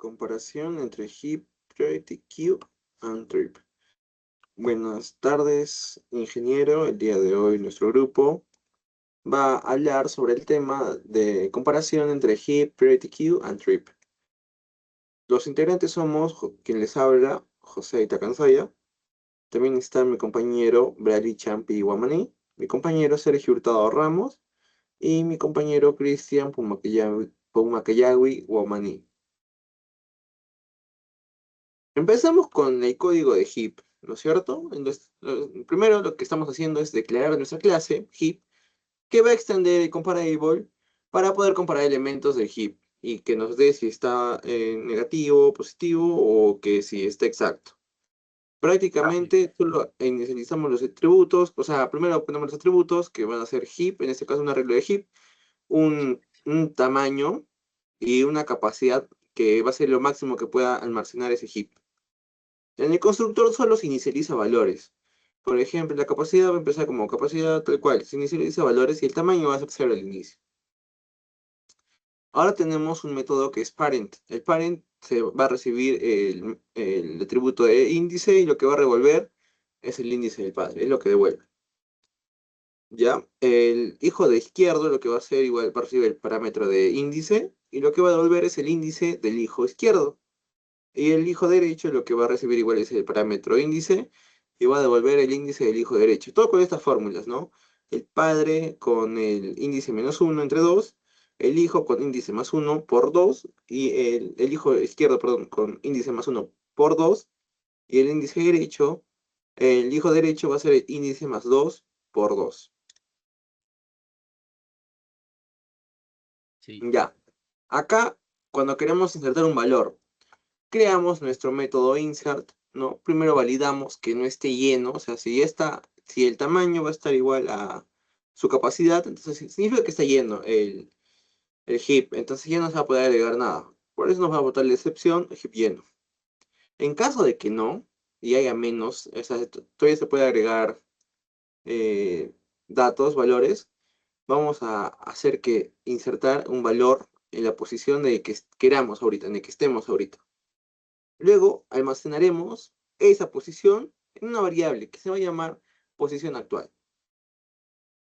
Comparación entre heap, priority queue and trip. Buenas tardes, ingeniero. El día de hoy nuestro grupo va a hablar sobre el tema de comparación entre heap, priority queue and trip. Los integrantes somos quien les habla, José Itacanzaya. También está mi compañero Bradley Champi Guamaní, mi compañero Sergio Hurtado Ramos y mi compañero Cristian Pumacayawi Guamaní. Empezamos con el código de heap, ¿no es cierto? Entonces, primero lo que estamos haciendo es declarar nuestra clase heap, que va a extender el comparable para poder comparar elementos del heap y que nos dé si está negativo, positivo o que si está exacto. Prácticamente solo inicializamos los atributos, o sea, primero ponemos los atributos que van a ser heap, en este caso un arreglo de heap, un tamaño y una capacidad que va a ser lo máximo que pueda almacenar ese heap. En el constructor solo se inicializa valores. Por ejemplo, la capacidad va a empezar como capacidad tal cual. Se inicializa valores y el tamaño va a ser 0 al inicio. Ahora tenemos un método que es parent. El parent se va a recibir el atributo de índice y lo que va a revolver es el índice del padre, es lo que devuelve. ¿Ya? El hijo de izquierdo lo que va a hacer igual va a recibir el parámetro de índice y lo que va a devolver es el índice del hijo izquierdo. Y el hijo derecho lo que va a recibir igual es el parámetro índice y va a devolver el índice del hijo derecho. Todo con estas fórmulas, ¿no? El padre con el índice menos 1 entre 2, el hijo con índice más 1 por 2 y el hijo izquierdo, perdón, con índice más 1 por 2 y el índice derecho, el hijo derecho va a ser el índice más 2 por 2. Sí. Ya. Acá, cuando queremos insertar un valor, creamos nuestro método insert, ¿no? Primero validamos que no esté lleno, o sea, si el tamaño va a estar igual a su capacidad, entonces significa que está lleno el heap, entonces ya no se va a poder agregar nada. Por eso nos va a botar la excepción, el heap lleno. En caso de que no, y haya menos, o sea, todavía se puede agregar datos, valores, vamos a hacer que insertar un valor en la posición de que queramos ahorita, en el que estemos ahorita. Luego almacenaremos esa posición en una variable que se va a llamar posición actual.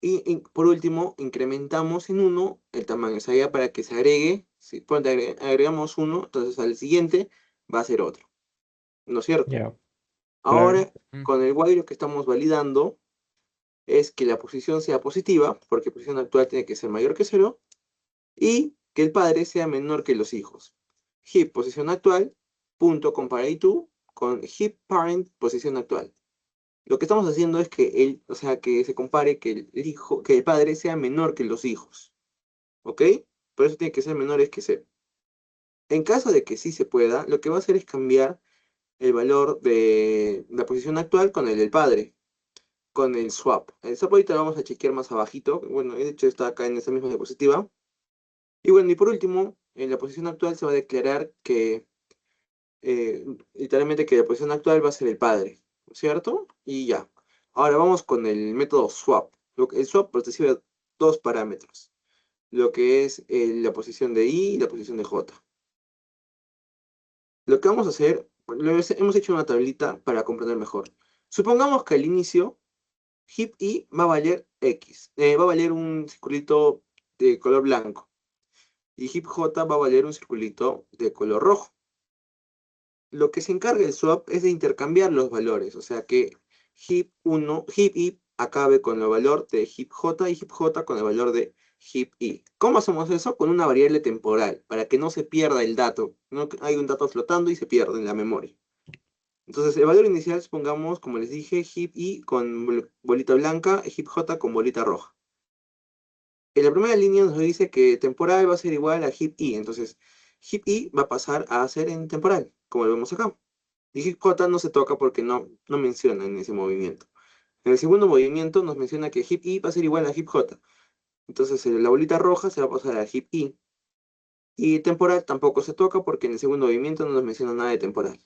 Y por último, incrementamos en 1 el tamaño, o sea, ya para que se agregue, si agregamos 1, entonces al siguiente va a ser otro, ¿no es cierto? Ya, claro. Ahora, con el while lo que estamos validando es que la posición sea positiva, porque posición actual tiene que ser mayor que 0, y que el padre sea menor que los hijos. Heap posición actual, punto compare2 con heap parent posición actual. Lo que estamos haciendo es que o sea, que se compare que que el padre sea menor que los hijos. ¿Ok? Por eso tiene que ser menores que 0. En caso de que sí se pueda, lo que va a hacer es cambiar el valor de la posición actual con el del padre, con el swap. El swap ahorita lo vamos a chequear más abajito. Bueno, de hecho está acá en esta misma diapositiva. Y bueno, y por último, en la posición actual se va a declarar que literalmente que la posición actual va a ser el padre, ¿cierto? Y ya. Ahora vamos con el método swap. El swap recibe dos parámetros, lo que es la posición de i y la posición de j. Lo que vamos a hacer, hemos hecho una tablita para comprender mejor. Supongamos que al inicio, heap i va a valer x, va a valer un circulito de color blanco, y heap j va a valer un circulito de color rojo. Lo que se encarga el swap es de intercambiar los valores, o sea que heap i acabe con el valor de heap j y heap j con el valor de heap i. ¿Cómo hacemos eso? Con una variable temporal, para que no se pierda el dato. No hay un dato flotando y se pierde en la memoria. Entonces el valor inicial, supongamos, como les dije, heap i con bolita blanca y heap j con bolita roja. En la primera línea nos dice que temporal va a ser igual a heap i, entonces heap i va a pasar a ser en temporal, como lo vemos acá. Y heap j no se toca porque no menciona en ese movimiento. En el segundo movimiento nos menciona que heap i va a ser igual a heap j. Entonces la bolita roja se va a pasar a heap i. Y temporal tampoco se toca porque en el segundo movimiento no nos menciona nada de temporal.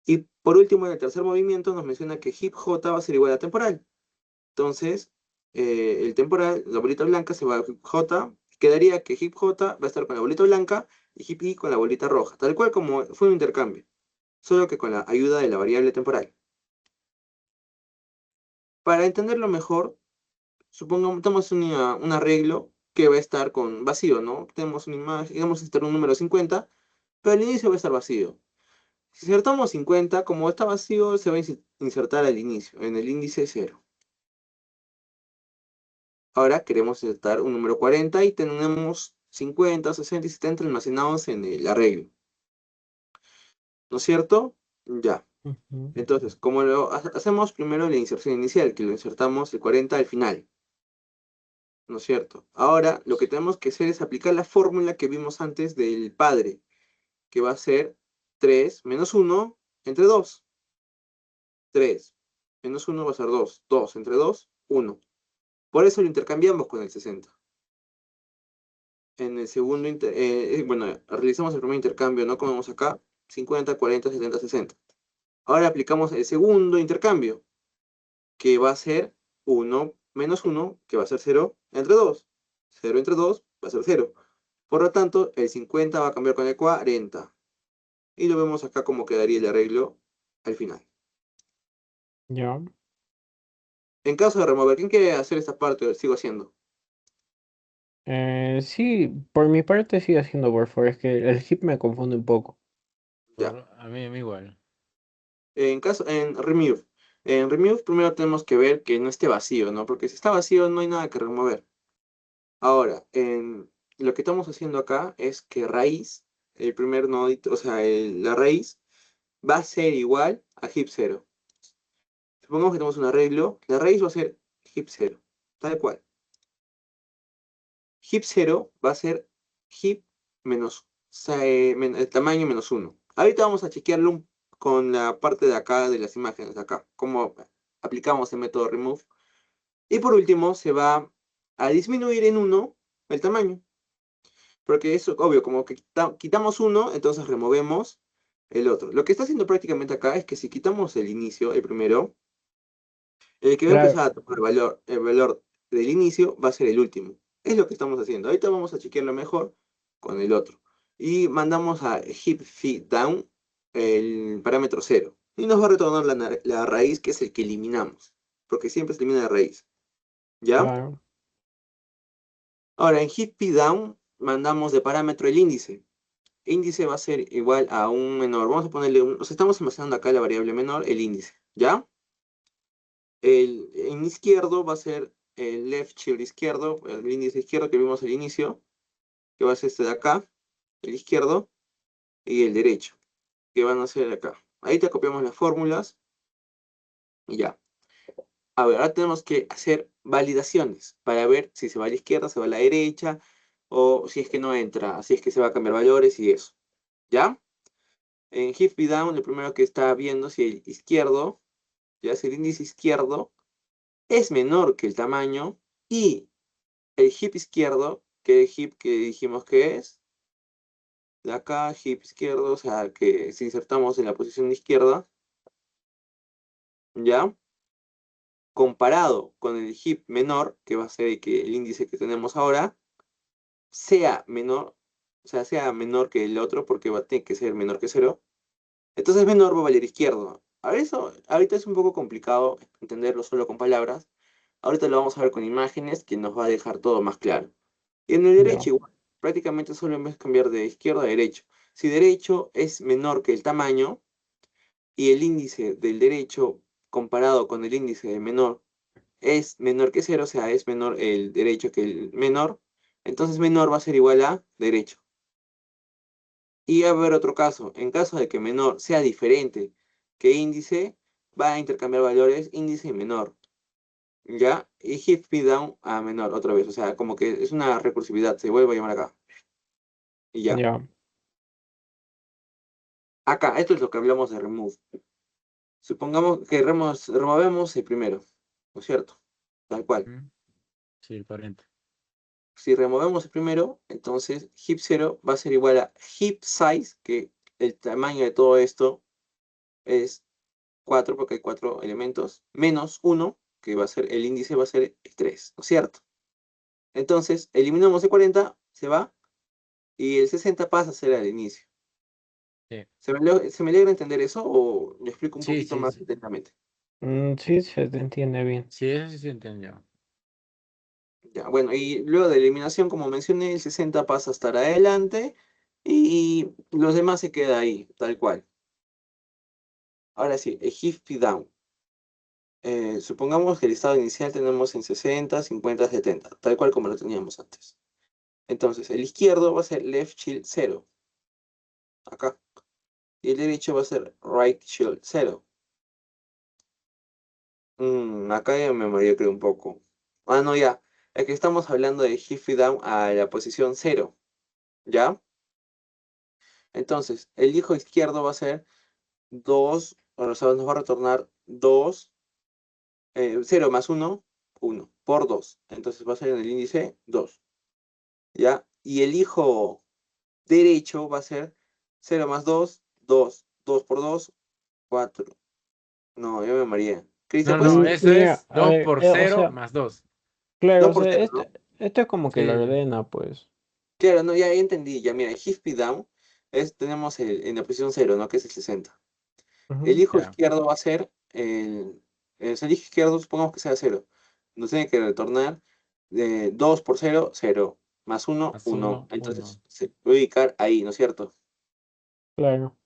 Y por último, en el tercer movimiento nos menciona que heap j va a ser igual a temporal. Entonces, el temporal, la bolita blanca se va a heap j. Quedaría que heap j va a estar con la bolita blanca y heap i con la bolita roja, tal cual como fue un intercambio, solo que con la ayuda de la variable temporal. Para entenderlo mejor, supongamos tenemos un arreglo que va a estar con vacío, ¿no? Tenemos una imagen, digamos estar un número 50, pero al inicio va a estar vacío. Si insertamos 50, como está vacío, se va a insertar al inicio, en el índice 0. Ahora queremos insertar un número 40 y tenemos 50, 60 y 70 almacenados en el arreglo. ¿No es cierto? Ya. Ujú. Entonces, como lo hacemos primero la inserción inicial, que lo insertamos el 40 al final. ¿No es cierto? Ahora lo que tenemos que hacer es aplicar la fórmula que vimos antes del padre, que va a ser 3 menos 1 entre 2. 3 menos 1 va a ser 2. 2 entre 2, 1. Por eso lo intercambiamos con el 60. En el segundo, bueno, realizamos el primer intercambio, ¿no? Como vemos acá, 50, 40, 70, 60. Ahora aplicamos el segundo intercambio, que va a ser 1 menos 1, que va a ser 0 entre 2. 0 entre 2 va a ser 0. Por lo tanto, el 50 va a cambiar con el 40. Y lo vemos acá como quedaría el arreglo al final. Ya. En caso de remover, ¿quién quiere hacer esta parte? Lo sigo haciendo. Sí, por mi parte sigue haciendo por es que el hip me confunde un poco. Ya. A mí igual. En remove. En remove primero tenemos que ver que no esté vacío, ¿no? Porque si está vacío no hay nada que remover. Ahora, lo que estamos haciendo acá es que raíz, el primer nodito, o sea, la raíz, va a ser igual a heap 0. Supongamos que tenemos un arreglo, la raíz va a ser heap 0, tal cual. Heap 0 va a ser heap menos, el tamaño menos 1. Ahorita vamos a chequearlo con la parte de acá de las imágenes, de acá, cómo aplicamos el método remove. Y por último, se va a disminuir en 1 el tamaño. Porque es obvio, como que quitamos uno, entonces removemos el otro. Lo que está haciendo prácticamente acá es que si quitamos el inicio, el primero, el que va a Claro, empezar a tomar el valor del inicio va a ser el último. Es lo que estamos haciendo. Ahorita vamos a chequearlo mejor con el otro. Y mandamos a heap feed down el parámetro 0. Y nos va a retornar la raíz, que es el que eliminamos. Porque siempre se elimina la raíz. ¿Ya? claro. Ahora, en heap feed down mandamos de parámetro el índice. Índice va a ser igual a un menor. Vamos a ponerle o sea, estamos almacenando acá la variable menor, el índice, ¿ya? En izquierdo va a ser el left shift izquierdo, el índice izquierdo que vimos al inicio, que va a ser este de acá, el izquierdo, y el derecho, que van a ser acá. Ahí te copiamos las fórmulas y ya. A ver, ahora tenemos que hacer validaciones para ver si se va a la izquierda, se va a la derecha, o si es que no entra, así es que se va a cambiar valores y eso, ¿ya? En Hit Down, lo primero que está viendo si el izquierdo, ya si el índice izquierdo es menor que el tamaño y el hip izquierdo, que el hip que dijimos que es, de acá, hip izquierdo, o sea, que si insertamos en la posición izquierda, ya, comparado con el hip menor, que va a ser el índice que tenemos ahora, sea menor, o sea, sea menor que el otro, porque va a tener que ser menor que 0. Entonces menor va a valer izquierdo. A eso, ahorita es un poco complicado entenderlo solo con palabras. Ahorita lo vamos a ver con imágenes que nos va a dejar todo más claro. Y en el Ya. derecho igual, prácticamente solo es cambiar de izquierda a derecho. Si derecho es menor que el tamaño y el índice del derecho comparado con el índice del menor es menor que 0, o sea, es menor el derecho que el menor, entonces menor va a ser igual a derecho. Y a ver otro caso, en caso de que menor sea diferente que índice, va a intercambiar valores índice y menor, ¿ya? Y hit me down a menor otra vez, o sea, como que es una recursividad, se vuelve a llamar acá. Y ya. Ya. Acá, esto es lo que hablamos de remove. Supongamos que removemos el primero, ¿no es cierto? Tal cual. ¿Mm? Sí, el 40. Si removemos el primero, entonces heap 0 va a ser igual a heap size, que el tamaño de todo esto es 4 porque hay 4 elementos, menos 1 que va a ser el índice, va a ser el 3, ¿no es cierto? Entonces, eliminamos el 40, se va, y el 60 pasa a ser al inicio. Sí, ¿Se me logra entender eso o lo explico un sí, poquito sí, más sí. intensamente? Sí, se te entiende bien. Sí, eso sí se entendió. Ya, bueno, y luego de eliminación, como mencioné, el 60 pasa a estar adelante y los demás se queda ahí, tal cual. Ahora sí, el Shift Down. Supongamos que el estado inicial tenemos en 60, 50, 70, tal cual como lo teníamos antes. Entonces, el izquierdo va a ser Left Shield 0, acá. Y el derecho va a ser Right Shield 0. Acá ya me mareé creo un poco. Ah, no, ya. Es que estamos hablando de Shift Down a la posición 0, ¿ya? Entonces, el hijo izquierdo va a ser 2, o sea, nos va a retornar 2, 0 más 1, 1, por 2. Entonces va a ser en el índice 2, ¿ya? Y el hijo derecho va a ser 0 más 2, 2, 2 por 2, 4. No, yo me mareé. Cristian, No, ¿puedes no, eso Mira, es a 2 ver, por o cero sea, más 2. claro, 2 o por sea, 0, ¿no? este es como que lo Sí, ordena, pues. Claro, no, ya entendí. Ya, mira, el Shift Down tenemos en la posición 0, ¿no? Que es el 60. El Ujú. hijo ya. izquierdo va a ser el hijo izquierdo, supongamos que sea 0. Nos tiene que retornar 2 por 0, 0. Más 1, Más 1. uno, Entonces uno. se puede ubicar ahí, ¿no es cierto? Claro,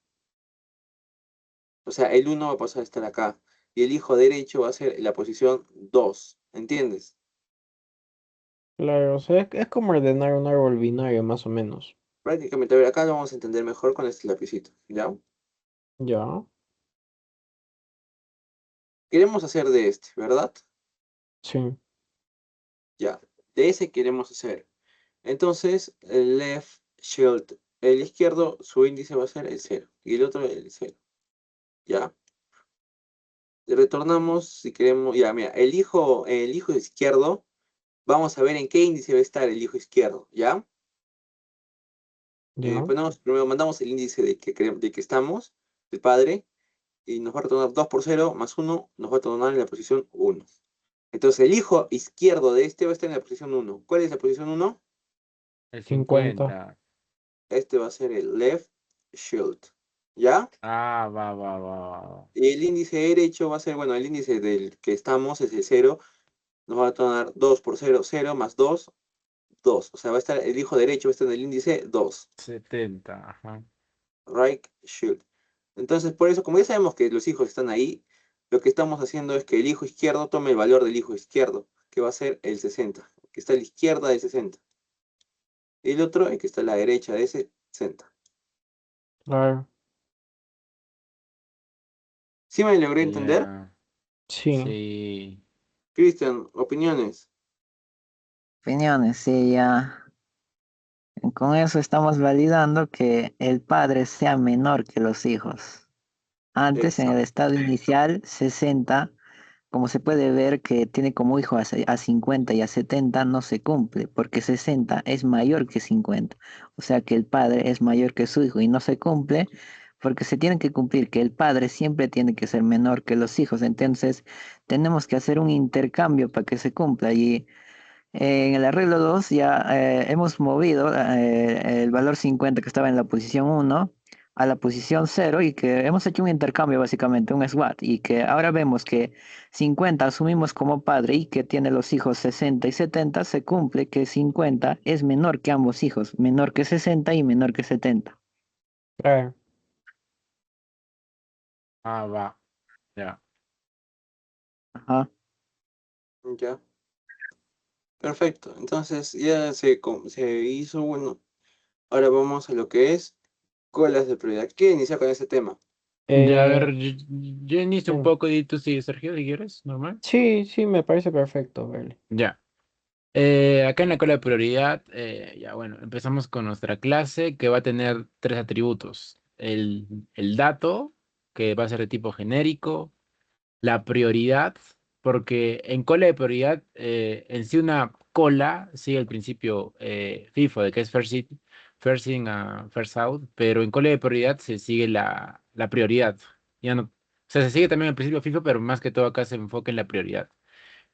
O sea, el 1 va a pasar a estar acá. Y el hijo derecho va a ser la posición 2. ¿Entiendes? claro, o sea, es como ordenar un árbol binario, más o menos. Prácticamente, a ver, acá lo vamos a entender mejor con este lapicito. ¿Ya? Ya, Queremos hacer de este, ¿verdad? sí, Ya. De ese queremos hacer. Entonces, el left shield, el izquierdo, su índice va a ser el 0 y el otro el 0. ¿Ya? Y retornamos si queremos. Ya, mira, el hijo izquierdo, vamos a ver en qué índice va a estar el hijo izquierdo. ¿Ya? ya, Primero mandamos el índice de que estamos, el padre, y nos va a retornar 2 por 0 más 1, nos va a retornar en la posición 1. Entonces, el hijo izquierdo de este va a estar en la posición 1. ¿Cuál es la posición 1? El 50. 50. Este va a ser el left shield. ¿Ya? Ah, va, va, va, va, va. Y el índice derecho va a ser, bueno, el índice del que estamos es el 0. Nos va a retornar 2 por 0, 0 más 2, 2. O sea, va a estar el hijo derecho, va a estar en el índice 2. 70, ajá. Right shield. Entonces, por eso, como ya sabemos que los hijos están ahí, lo que estamos haciendo es que el hijo izquierdo tome el valor del hijo izquierdo, que va a ser el 60, que está a la izquierda del 60. Y el otro, el que está a la derecha de ese 60. Claro, ¿Sí me logré entender? Ya, sí, sí. Cristian, opiniones. Opiniones, sí, ya. Con eso estamos validando que el padre sea menor que los hijos. Antes, en el Exacto. estado inicial, 60, como se puede ver que tiene como hijo a 50 y a 70, no se cumple, porque 60 es mayor que 50. O sea que el padre es mayor que su hijo y no se cumple porque se tiene que cumplir que el padre siempre tiene que ser menor que los hijos. Entonces, tenemos que hacer un intercambio para que se cumpla. Y en el arreglo 2 ya hemos movido el valor 50 que estaba en la posición 1 a la posición 0 y que hemos hecho un intercambio básicamente, un SWAT, y que ahora vemos que 50 asumimos como padre y que tiene los hijos 60 y 70, se cumple que 50 es menor que ambos hijos, menor que 60 y menor que 70. claro. Ah, va. Ya. Ajá. Ya. Perfecto. Entonces ya se hizo, bueno. Ahora vamos a lo que es colas de prioridad. ¿Quiere iniciar con ese tema? Ya, a Eh, ver, yo inicio un bueno, poco y tú sigues, Sergio, si quieres, normal. sí, sí, me parece perfecto, vale. Ya. Acá en la cola de prioridad, ya bueno, empezamos con nuestra clase que va a tener tres atributos. El dato, que va a ser de tipo genérico, la prioridad, porque en cola de prioridad, en sí una cola sigue el principio FIFO, de que es first in, first out, pero en cola de prioridad se sigue la prioridad. Ya no, o sea, se sigue también el principio FIFO, pero más que todo acá se enfoca en la prioridad.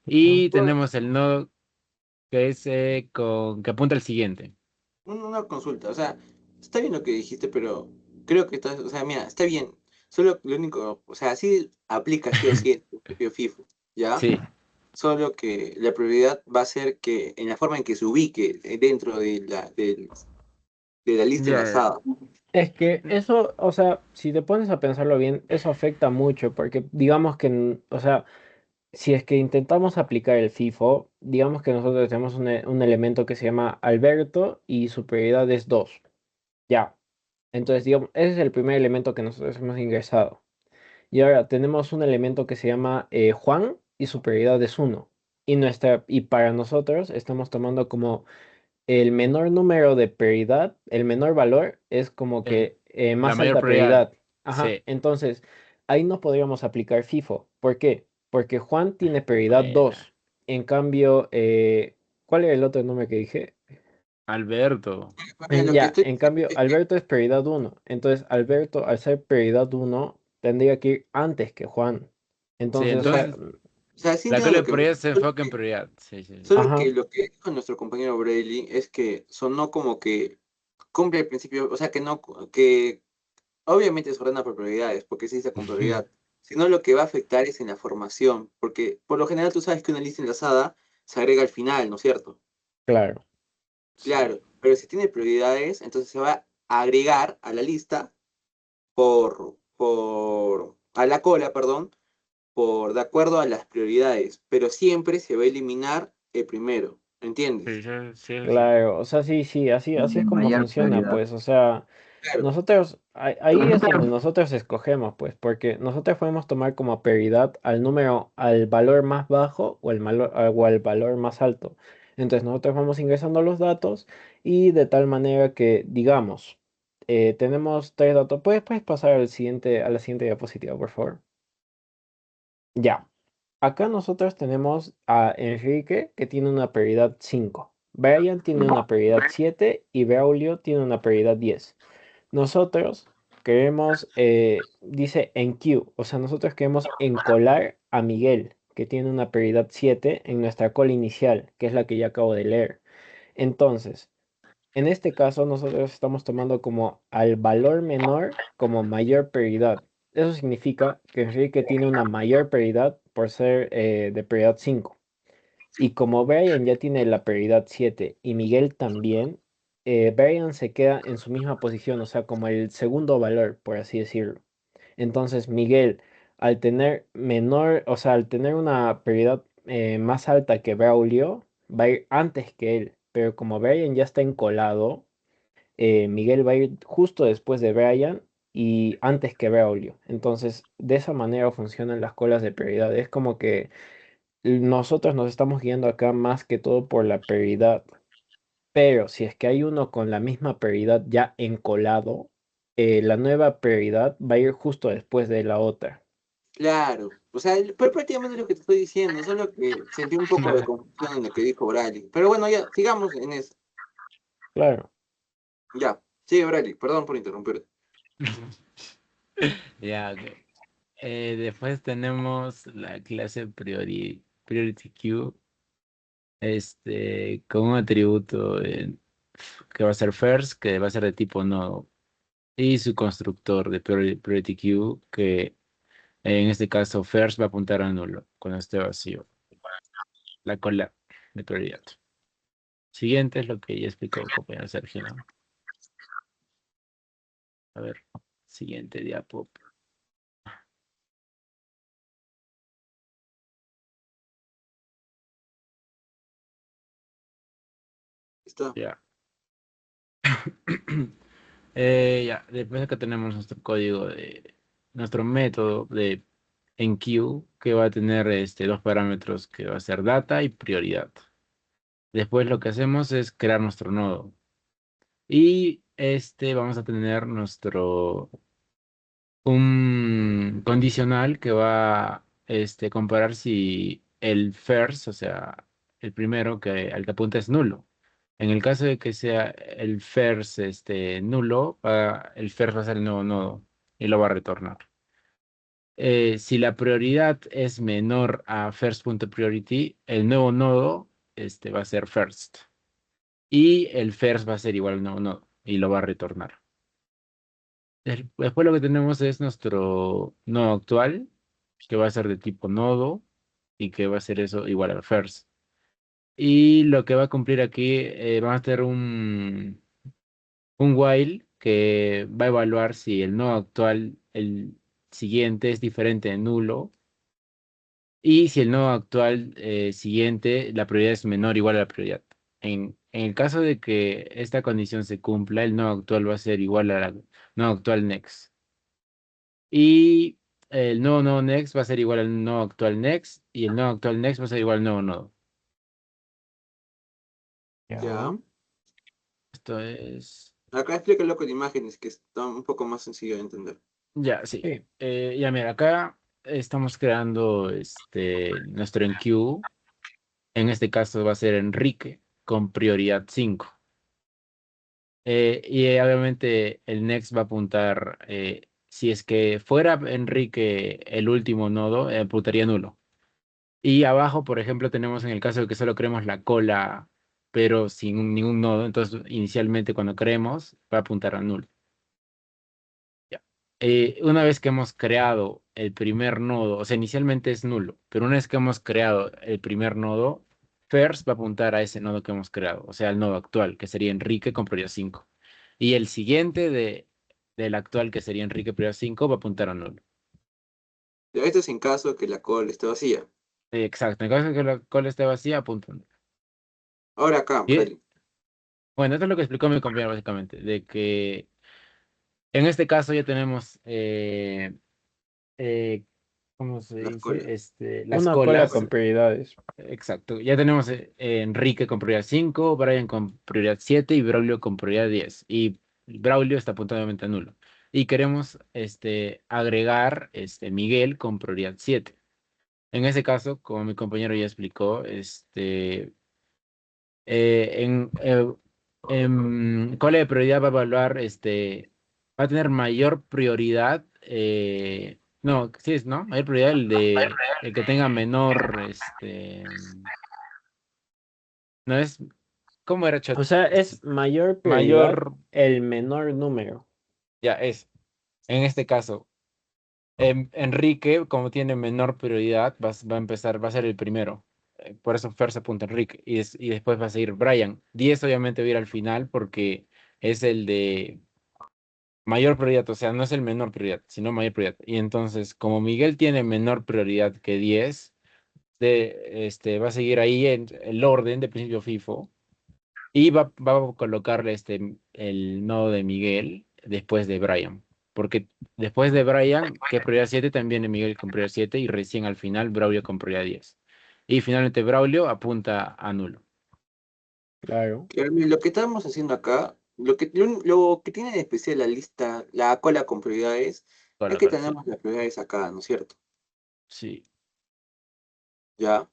Ujú. Y tenemos el nodo que es que apunta al siguiente. una consulta. O sea, está bien lo que dijiste, pero creo que estás, o sea, mira, está bien. Solo lo único, o sea, sí aplica sí o sí el propio FIFO, ¿ya? Sí, Solo que la prioridad va a ser que en la forma en que se ubique dentro de la lista ya. enlazada. Es que eso, o sea, si te pones a pensarlo bien, eso afecta mucho, porque digamos que, o sea, si es que intentamos aplicar el FIFO, digamos que nosotros tenemos un elemento que se llama Alberto y su prioridad es 2. Ya. Entonces, digamos, ese es el primer elemento que nosotros hemos ingresado. Y ahora tenemos un elemento que se llama Juan y su prioridad es 1. Y para nosotros estamos tomando como el menor número de prioridad, el menor valor es como El- que la más mayor alta prioridad. prioridad. Ajá, Sí. entonces ahí no podríamos aplicar FIFO. ¿Por qué? Porque Juan tiene prioridad Buena. 2. En cambio, ¿cuál era el otro nombre que dije? Alberto. Mira, lo que Ya, estoy en diciendo cambio, es que, Alberto es prioridad 1. Entonces, Alberto, al ser prioridad 1 tendría que ir antes que Juan. Sí, Entonces, entonces o sea, sí la entiendo cola lo de que me prioridad se solo enfoca en que, prioridad. Sí, sí, sí. solo que ajá, lo que dijo nuestro compañero Braille es que sonó como que cumple el principio, o sea, que no, que obviamente se ordena por prioridades, porque se dice con prioridad, sino lo que va a afectar es en la formación, porque por lo general tú sabes que una lista enlazada se agrega al final, ¿no es cierto? claro. Sí. Claro, pero si tiene prioridades, entonces se va a agregar a la lista a la cola, perdón, de acuerdo a las prioridades, pero siempre se va a eliminar el primero, Sí, ¿entiendes? sí, sí, sí. Claro, o sea, sí, sí, así De es como mayor funciona, prioridad. pues, o sea, Claro, nosotros, ahí es donde nosotros escogemos, pues, porque nosotros podemos tomar como prioridad al número, al valor más bajo o al valor más alto. Entonces, nosotros vamos ingresando los datos y de tal manera que, digamos, tenemos tres datos. ¿Puedes pasar a la siguiente diapositiva, por favor? Ya. Acá nosotros tenemos a Enrique que tiene una prioridad 5. Brian tiene una prioridad 7 y Braulio tiene una prioridad 10. Nosotros queremos, dice en queue, o sea, nosotros queremos encolar a Miguel, que tiene una prioridad 7 en nuestra cola inicial, que es la que ya acabo de leer. Entonces, en este caso, nosotros estamos tomando como al valor menor como mayor prioridad. Eso significa que Enrique tiene una mayor prioridad por ser de prioridad 5. Y como Brian ya tiene la prioridad 7 y Miguel también, Brian se queda en su misma posición, o sea, como el segundo valor, por así decirlo. Entonces, Miguel, al tener menor, o sea, al tener una prioridad más alta que Braulio, va a ir antes que él. Pero como Brian ya está encolado, Miguel va a ir justo después de Brian y antes que Braulio. Entonces, de esa manera funcionan las colas de prioridad. Es como que nosotros nos estamos guiando acá más que todo por la prioridad. Pero si es que hay uno con la misma prioridad ya encolado, la nueva prioridad va a ir justo después de la otra. claro. O sea, pero prácticamente lo que te estoy diciendo, solo que sentí un poco de confusión en lo que dijo Bradley. Pero bueno, ya, sigamos en eso. Claro. Ya, sigue Bradley, perdón por interrumpirte. Ya, ok. Después tenemos la clase Priority Queue, con un atributo que va a ser first, que va a ser de tipo nodo, y su constructor de Priority Queue, que en este caso first va a apuntar a nulo cuando esté vacío, la cola de prioridad. Siguiente es lo que ya explicó el compañero Sergio, ¿no? A ver, siguiente diapo. ¿Listo? Ya. Ya, después acá tenemos nuestro código nuestro método de enqueue que va a tener dos parámetros que va a ser data y prioridad. Después lo que hacemos es crear nuestro nodo y vamos a tener un condicional que va a comparar si el first, o sea, el primero que al que apunta es nulo. En el caso de que sea el first nulo, el first va a ser el nuevo nodo y lo va a retornar. Si la prioridad es menor a first.priority, el nuevo nodo va a ser first. Y el first va a ser igual al nuevo nodo y lo va a retornar. Después lo que tenemos es nuestro nodo actual, que va a ser de tipo nodo y que va a ser eso igual al first. Y lo que va a cumplir aquí, va a tener un while que va a evaluar si el nodo actual, el siguiente, es diferente de nulo. Y si el nodo actual siguiente, la prioridad es menor o igual a la prioridad. En el caso de que esta condición se cumpla, el nodo actual va a ser igual al nodo actual next. Y el nuevo nodo next va a ser igual al nodo actual next. Y el nodo actual next va a ser igual al nuevo nodo. Ya. Esto es... Acá explícalo con imágenes, que está un poco más sencillo de entender. Ya, sí. Sí. Ya mira, acá estamos creando nuestro enqueue. En este caso va a ser Enrique con prioridad 5. Obviamente el next va a apuntar, si es que fuera Enrique el último nodo, apuntaría nulo. Y abajo, por ejemplo, tenemos en el caso de que solo creemos la cola, pero sin ningún nodo, entonces inicialmente cuando creemos va a apuntar a nulo. Ya. Una vez que hemos creado el primer nodo, o sea, inicialmente es nulo, pero una vez que hemos creado el primer nodo, first va a apuntar a ese nodo que hemos creado, o sea, el nodo actual, que sería Enrique con prioridad 5. Y el siguiente del actual, que sería Enrique prioridad 5, va a apuntar a nulo. Ya, esto es en caso que la call esté vacía. Exacto, en caso de que la cola esté vacía, apunta a nulo. Ahora acá, Y, Freddy. bueno, esto es lo que explicó mi compañero básicamente, de que en este caso ya tenemos, eh, ¿cómo se Las colas. dice? Las Una cola colas. con prioridades. Exacto. Ya tenemos Enrique con prioridad 5, Brian con prioridad 7 y Braulio con prioridad 10. Y Braulio está apuntadamente a nulo. Y queremos agregar Miguel con prioridad 7. En ese caso, como mi compañero ya explicó, eh, en, eh, cola de prioridad va a evaluar, va a tener mayor prioridad, no, sí es, ¿no? Mayor prioridad el que tenga menor, no es, ¿cómo era chat? O sea, es mayor prioridad Mayor, el menor número. ya es, en este caso, Enrique, como tiene menor prioridad, va a empezar, va a ser el primero. Por eso Fer se apunta a Enrique. Y después va a seguir Brian. 10 obviamente va a ir al final porque es el de mayor prioridad, o sea, no es el menor prioridad, sino mayor prioridad. Y entonces, como Miguel tiene menor prioridad que 10, va a seguir ahí en el orden de principio FIFO. Y va a colocarle el nodo de Miguel después de Brian. Porque después de Brian, que es prioridad 7, también viene Miguel con prioridad 7 y recién al final Braulio con prioridad 10. Y finalmente Braulio apunta a nulo. Claro. Claro, mira, lo que estamos haciendo acá, lo que tiene de especial la lista, la cola con prioridades, Toda es la que cara, sí. tenemos las prioridades acá, ¿no es cierto? Sí. Ya.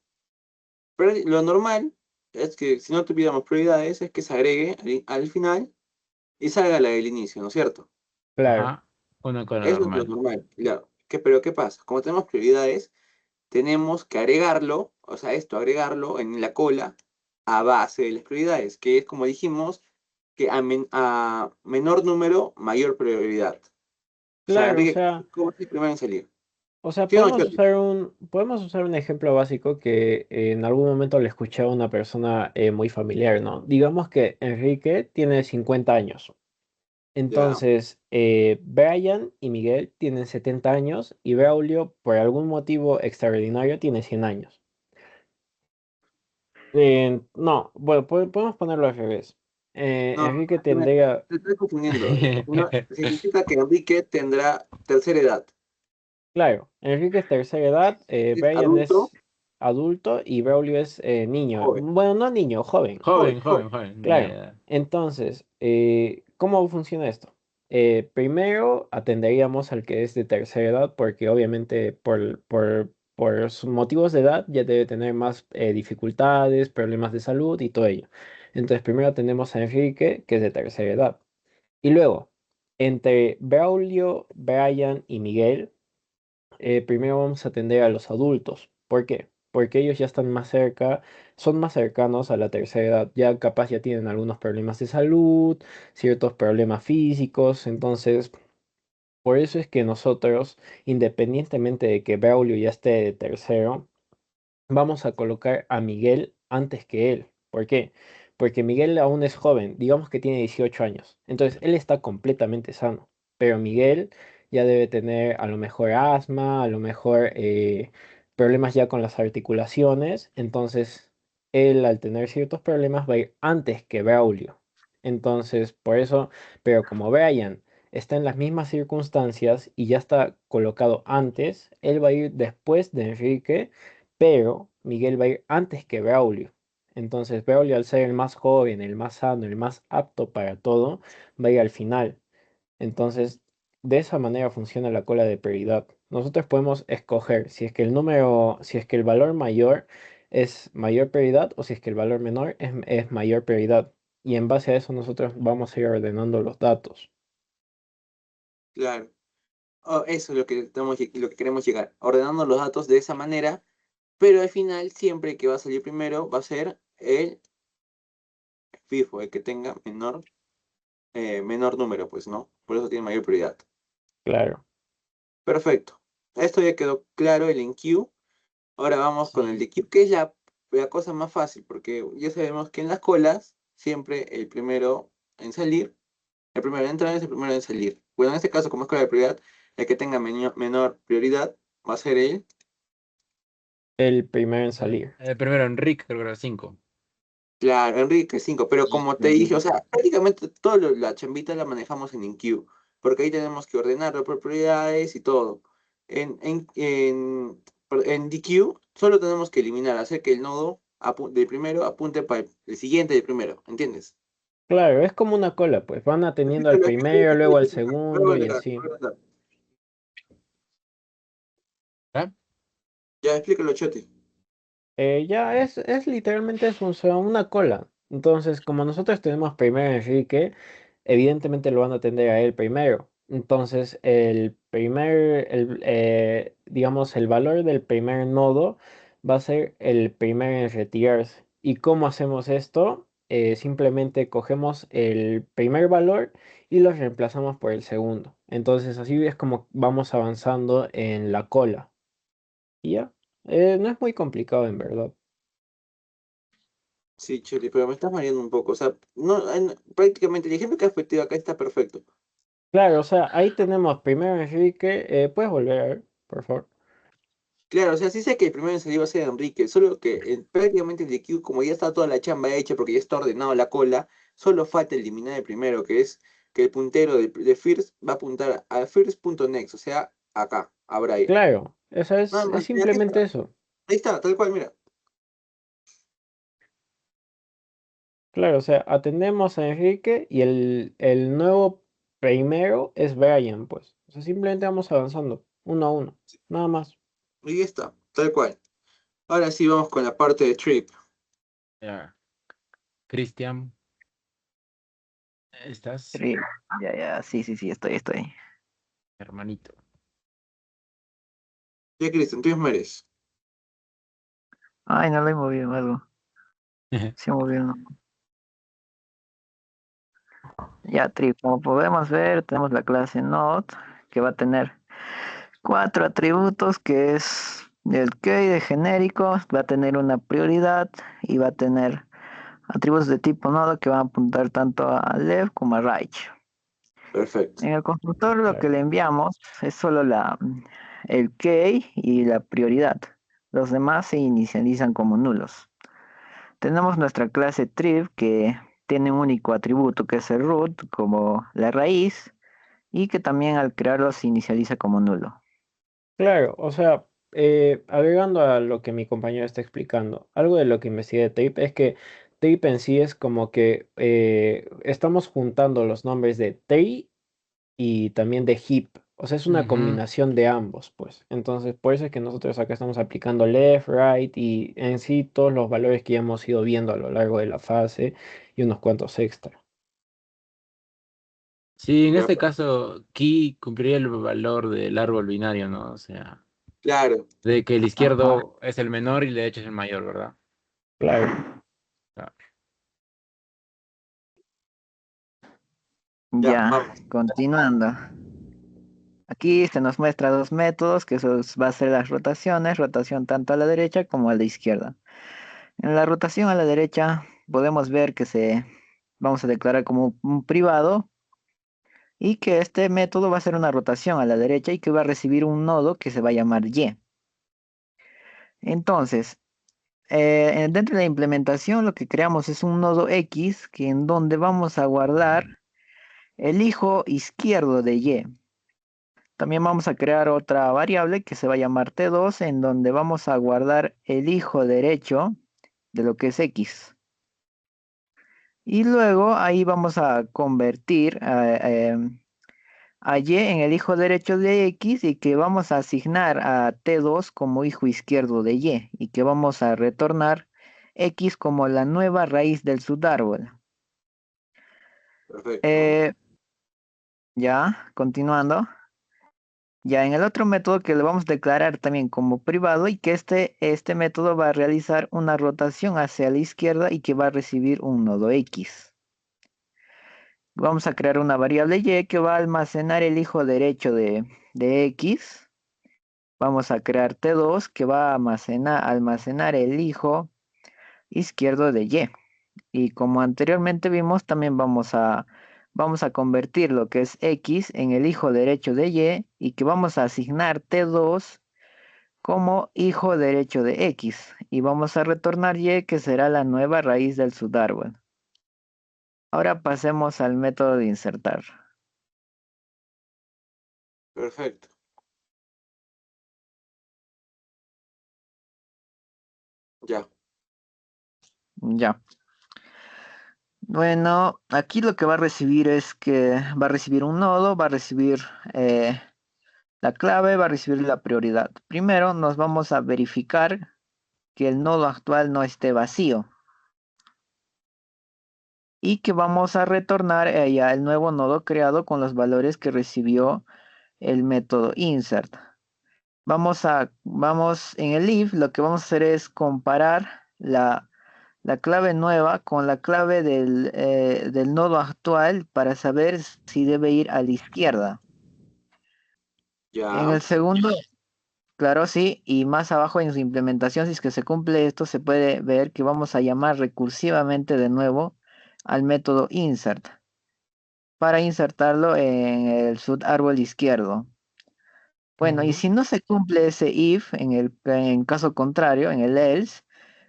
Pero lo normal es que si no tuviéramos prioridades, es que se agregue al final y salga la del inicio, ¿no es cierto? Claro. Ajá. Una cola Eso es lo normal. normal. Claro. Pero ¿qué pasa? Como tenemos prioridades, tenemos que agregarlo, o sea, esto, agregarlo en la cola a base de las prioridades, que es como dijimos, que a menor número, mayor prioridad. O sea, Claro, Enrique, ¿cómo es el primero en salir? o sea, ¿Sí o no, Choti? podemos usar un ejemplo básico que en algún momento le escuché a una persona muy familiar, ¿no? Digamos que Enrique tiene 50 años. Ya. Entonces, Brian y Miguel tienen 70 años y Braulio, por algún motivo extraordinario, tiene 100 años. No, bueno, podemos ponerlo al revés. No, Enrique te tendría, te estoy confundiendo. No, significa que Enrique tendrá tercera edad. claro, Enrique es tercera edad, Es Brian adulto, es adulto y Braulio es niño. joven, Bueno, no niño, joven. joven, Joven, joven. joven, joven. Ya, Claro. ya. Entonces, ¿cómo funciona esto? Primero atenderíamos al que es de tercera edad, porque obviamente por sus motivos de edad ya debe tener más dificultades, problemas de salud y todo ello. Entonces, primero atendemos a Enrique, que es de tercera edad. Y luego, entre Braulio, Brian y Miguel, primero vamos a atender a los adultos. ¿Por qué? porque ellos ya están más cerca, son más cercanos a la tercera edad, ya capaz ya tienen algunos problemas de salud, ciertos problemas físicos, entonces por eso es que nosotros, independientemente de que Braulio ya esté de tercero, vamos a colocar a Miguel antes que él. ¿Por qué? Porque Miguel aún es joven, digamos que tiene 18 años, entonces él está completamente sano, pero Miguel ya debe tener a lo mejor asma, a lo mejor problemas ya con las articulaciones, entonces él al tener ciertos problemas va a ir antes que Braulio. Entonces, por eso, pero como Brian está en las mismas circunstancias y ya está colocado antes, él va a ir después de Enrique, pero Miguel va a ir antes que Braulio. Entonces Braulio, al ser el más joven, el más sano, el más apto para todo, va a ir al final. Entonces, de esa manera funciona la cola de prioridad. Nosotros podemos escoger si es que el número, si es que el valor mayor es mayor prioridad o si es que el valor menor es mayor prioridad. Y en base a eso nosotros vamos a ir ordenando los datos. Claro. Eso es lo que lo que queremos llegar, ordenando los datos de esa manera, pero al final siempre que va a salir primero va a ser el FIFO, el que tenga menor número, pues, ¿no? Por eso tiene mayor prioridad. Claro. Perfecto. Esto ya quedó claro, el enqueue. Ahora vamos con el Sí. de queue, que es la cosa más fácil, porque ya sabemos que en las colas siempre el primero en salir, el primero en entrar es el primero en salir. Bueno, en este caso, como es cola de prioridad, el que tenga menor prioridad va a ser el. El primero en salir. Primero Enrique, creo que era 5. Claro, Enrique 5, pero como te dije, o sea, prácticamente toda la chambita la manejamos en InQ, porque ahí tenemos que ordenarlo por prioridades y todo. En DQ solo tenemos que eliminar, hacer que el nodo del primero apunte para el siguiente del primero, ¿entiendes? Claro, es como una cola, pues van atendiendo al Explícalo, primero, luego al luego segundo de y acá, así. luego de acá. ¿Ah? Ya, explícalo, Choti. Ya es literalmente eso, o sea, una cola. Entonces, como nosotros tenemos primero a Enrique, evidentemente lo van a atender a él primero. Entonces, digamos, el valor del primer nodo va a ser el primero en retirarse. ¿Y cómo hacemos esto? Simplemente cogemos el primer valor y lo reemplazamos por el segundo. Entonces, así es como vamos avanzando en la cola. Y ya, no es muy complicado en verdad. Sí, Choti, pero me estás mareando un poco. O sea, no, prácticamente el ejemplo que has puesto acá está perfecto. Claro, o sea, ahí tenemos primero Enrique. ¿Puedes volver a ver, por favor? Claro, o sea, sí sé que el primero en salir va a ser Enrique, solo que prácticamente el de Q, como ya está toda la chamba hecha porque ya está ordenado la cola, solo falta eliminar el primero, que es que el puntero de First va a apuntar a first.next, o sea, acá, a Brian. Claro, eso Nada es más, y aquí simplemente está, eso. ahí está, tal cual, mira. Claro, o sea, atendemos a Enrique y el nuevo primero es Brian, pues. O sea, simplemente vamos avanzando, uno a uno, nada más. Ahí está, tal cual. Ahora sí vamos con la parte de Trip. Ya. Cristian, ¿estás? Sí, ya, ya, sí, sí, sí, estoy. Hermanito. Ya, Cristian, tú mereces. Ay, no lo he movido algo. Se movió. Ya, Trip, como podemos ver, tenemos la clase Node, que va a tener 4 atributos, que es el key de genérico, va a tener una prioridad y va a tener atributos de tipo nodo que van a apuntar tanto a left como a right. Perfecto. En el constructor lo que Claro. le enviamos es solo el key y la prioridad. Los demás se inicializan como nulos. Tenemos nuestra clase trip que tiene un único atributo que es el root como la raíz y que también al crearlo se inicializa como nulo. Claro, o sea, agregando a lo que mi compañero está explicando, algo de lo que investigué de Tape es que Tape en sí es como que estamos juntando los nombres de tree y también de heap. O sea, es una Ujú. combinación de ambos, pues. Entonces, por eso es que nosotros acá estamos aplicando left, right y en sí todos los valores que ya hemos ido viendo a lo largo de la fase y unos cuantos extra. Sí, en Ya, este caso, key cumpliría el valor del árbol binario, ¿no? O sea, Claro, De que el Ajá, izquierdo es el menor y el derecho es el mayor, ¿verdad? Claro. Ah, ya, ya, vamos. continuando. Aquí se nos muestra dos métodos, que va a ser las rotaciones, rotación tanto a la derecha como a la izquierda. En la rotación a la derecha podemos ver que vamos a declarar como un privado y que este método va a ser una rotación a la derecha y que va a recibir un nodo que se va a llamar Y. Entonces, dentro de la implementación lo que creamos es un nodo X que en donde vamos a guardar el hijo izquierdo de Y. También vamos a crear otra variable que se va a llamar T2 en donde vamos a guardar el hijo derecho de lo que es X. Y luego ahí vamos a convertir a Y en el hijo derecho de X y que vamos a asignar a T2 como hijo izquierdo de Y que vamos a retornar X como la nueva raíz del subárbol. Perfecto. Eh, ya, continuando. Ya en el otro método que lo vamos a declarar también como privado y que este método va a realizar una rotación hacia la izquierda y que va a recibir un nodo X. Vamos a crear una variable Y que va a almacenar el hijo derecho de X. Vamos a crear T2 que va a almacenar el hijo izquierdo de Y. Y como anteriormente vimos, también vamos a convertir lo que es X en el hijo derecho de y que vamos a asignar T2 como hijo derecho de X. Y vamos a retornar Y que será la nueva raíz del subárbol. Ahora pasemos al método de insertar. Perfecto. Ya. Ya. Bueno, aquí lo que va a recibir es que va a recibir un nodo, va a recibir la clave, va a recibir la prioridad. Primero nos vamos a verificar que el nodo actual no esté vacío y que vamos a retornar ya el nuevo nodo creado con los valores que recibió el método insert. Vamos en el if, lo que vamos a hacer es comparar la clave nueva con la clave del nodo actual para saber si debe ir a la izquierda. En Ya. el segundo, claro, sí, y más abajo en su implementación, si es que se cumple esto, se puede ver que vamos a llamar recursivamente de nuevo al método insert para insertarlo en el subárbol izquierdo. Bueno, y Ujú. si no se cumple ese if, en caso contrario, en el else,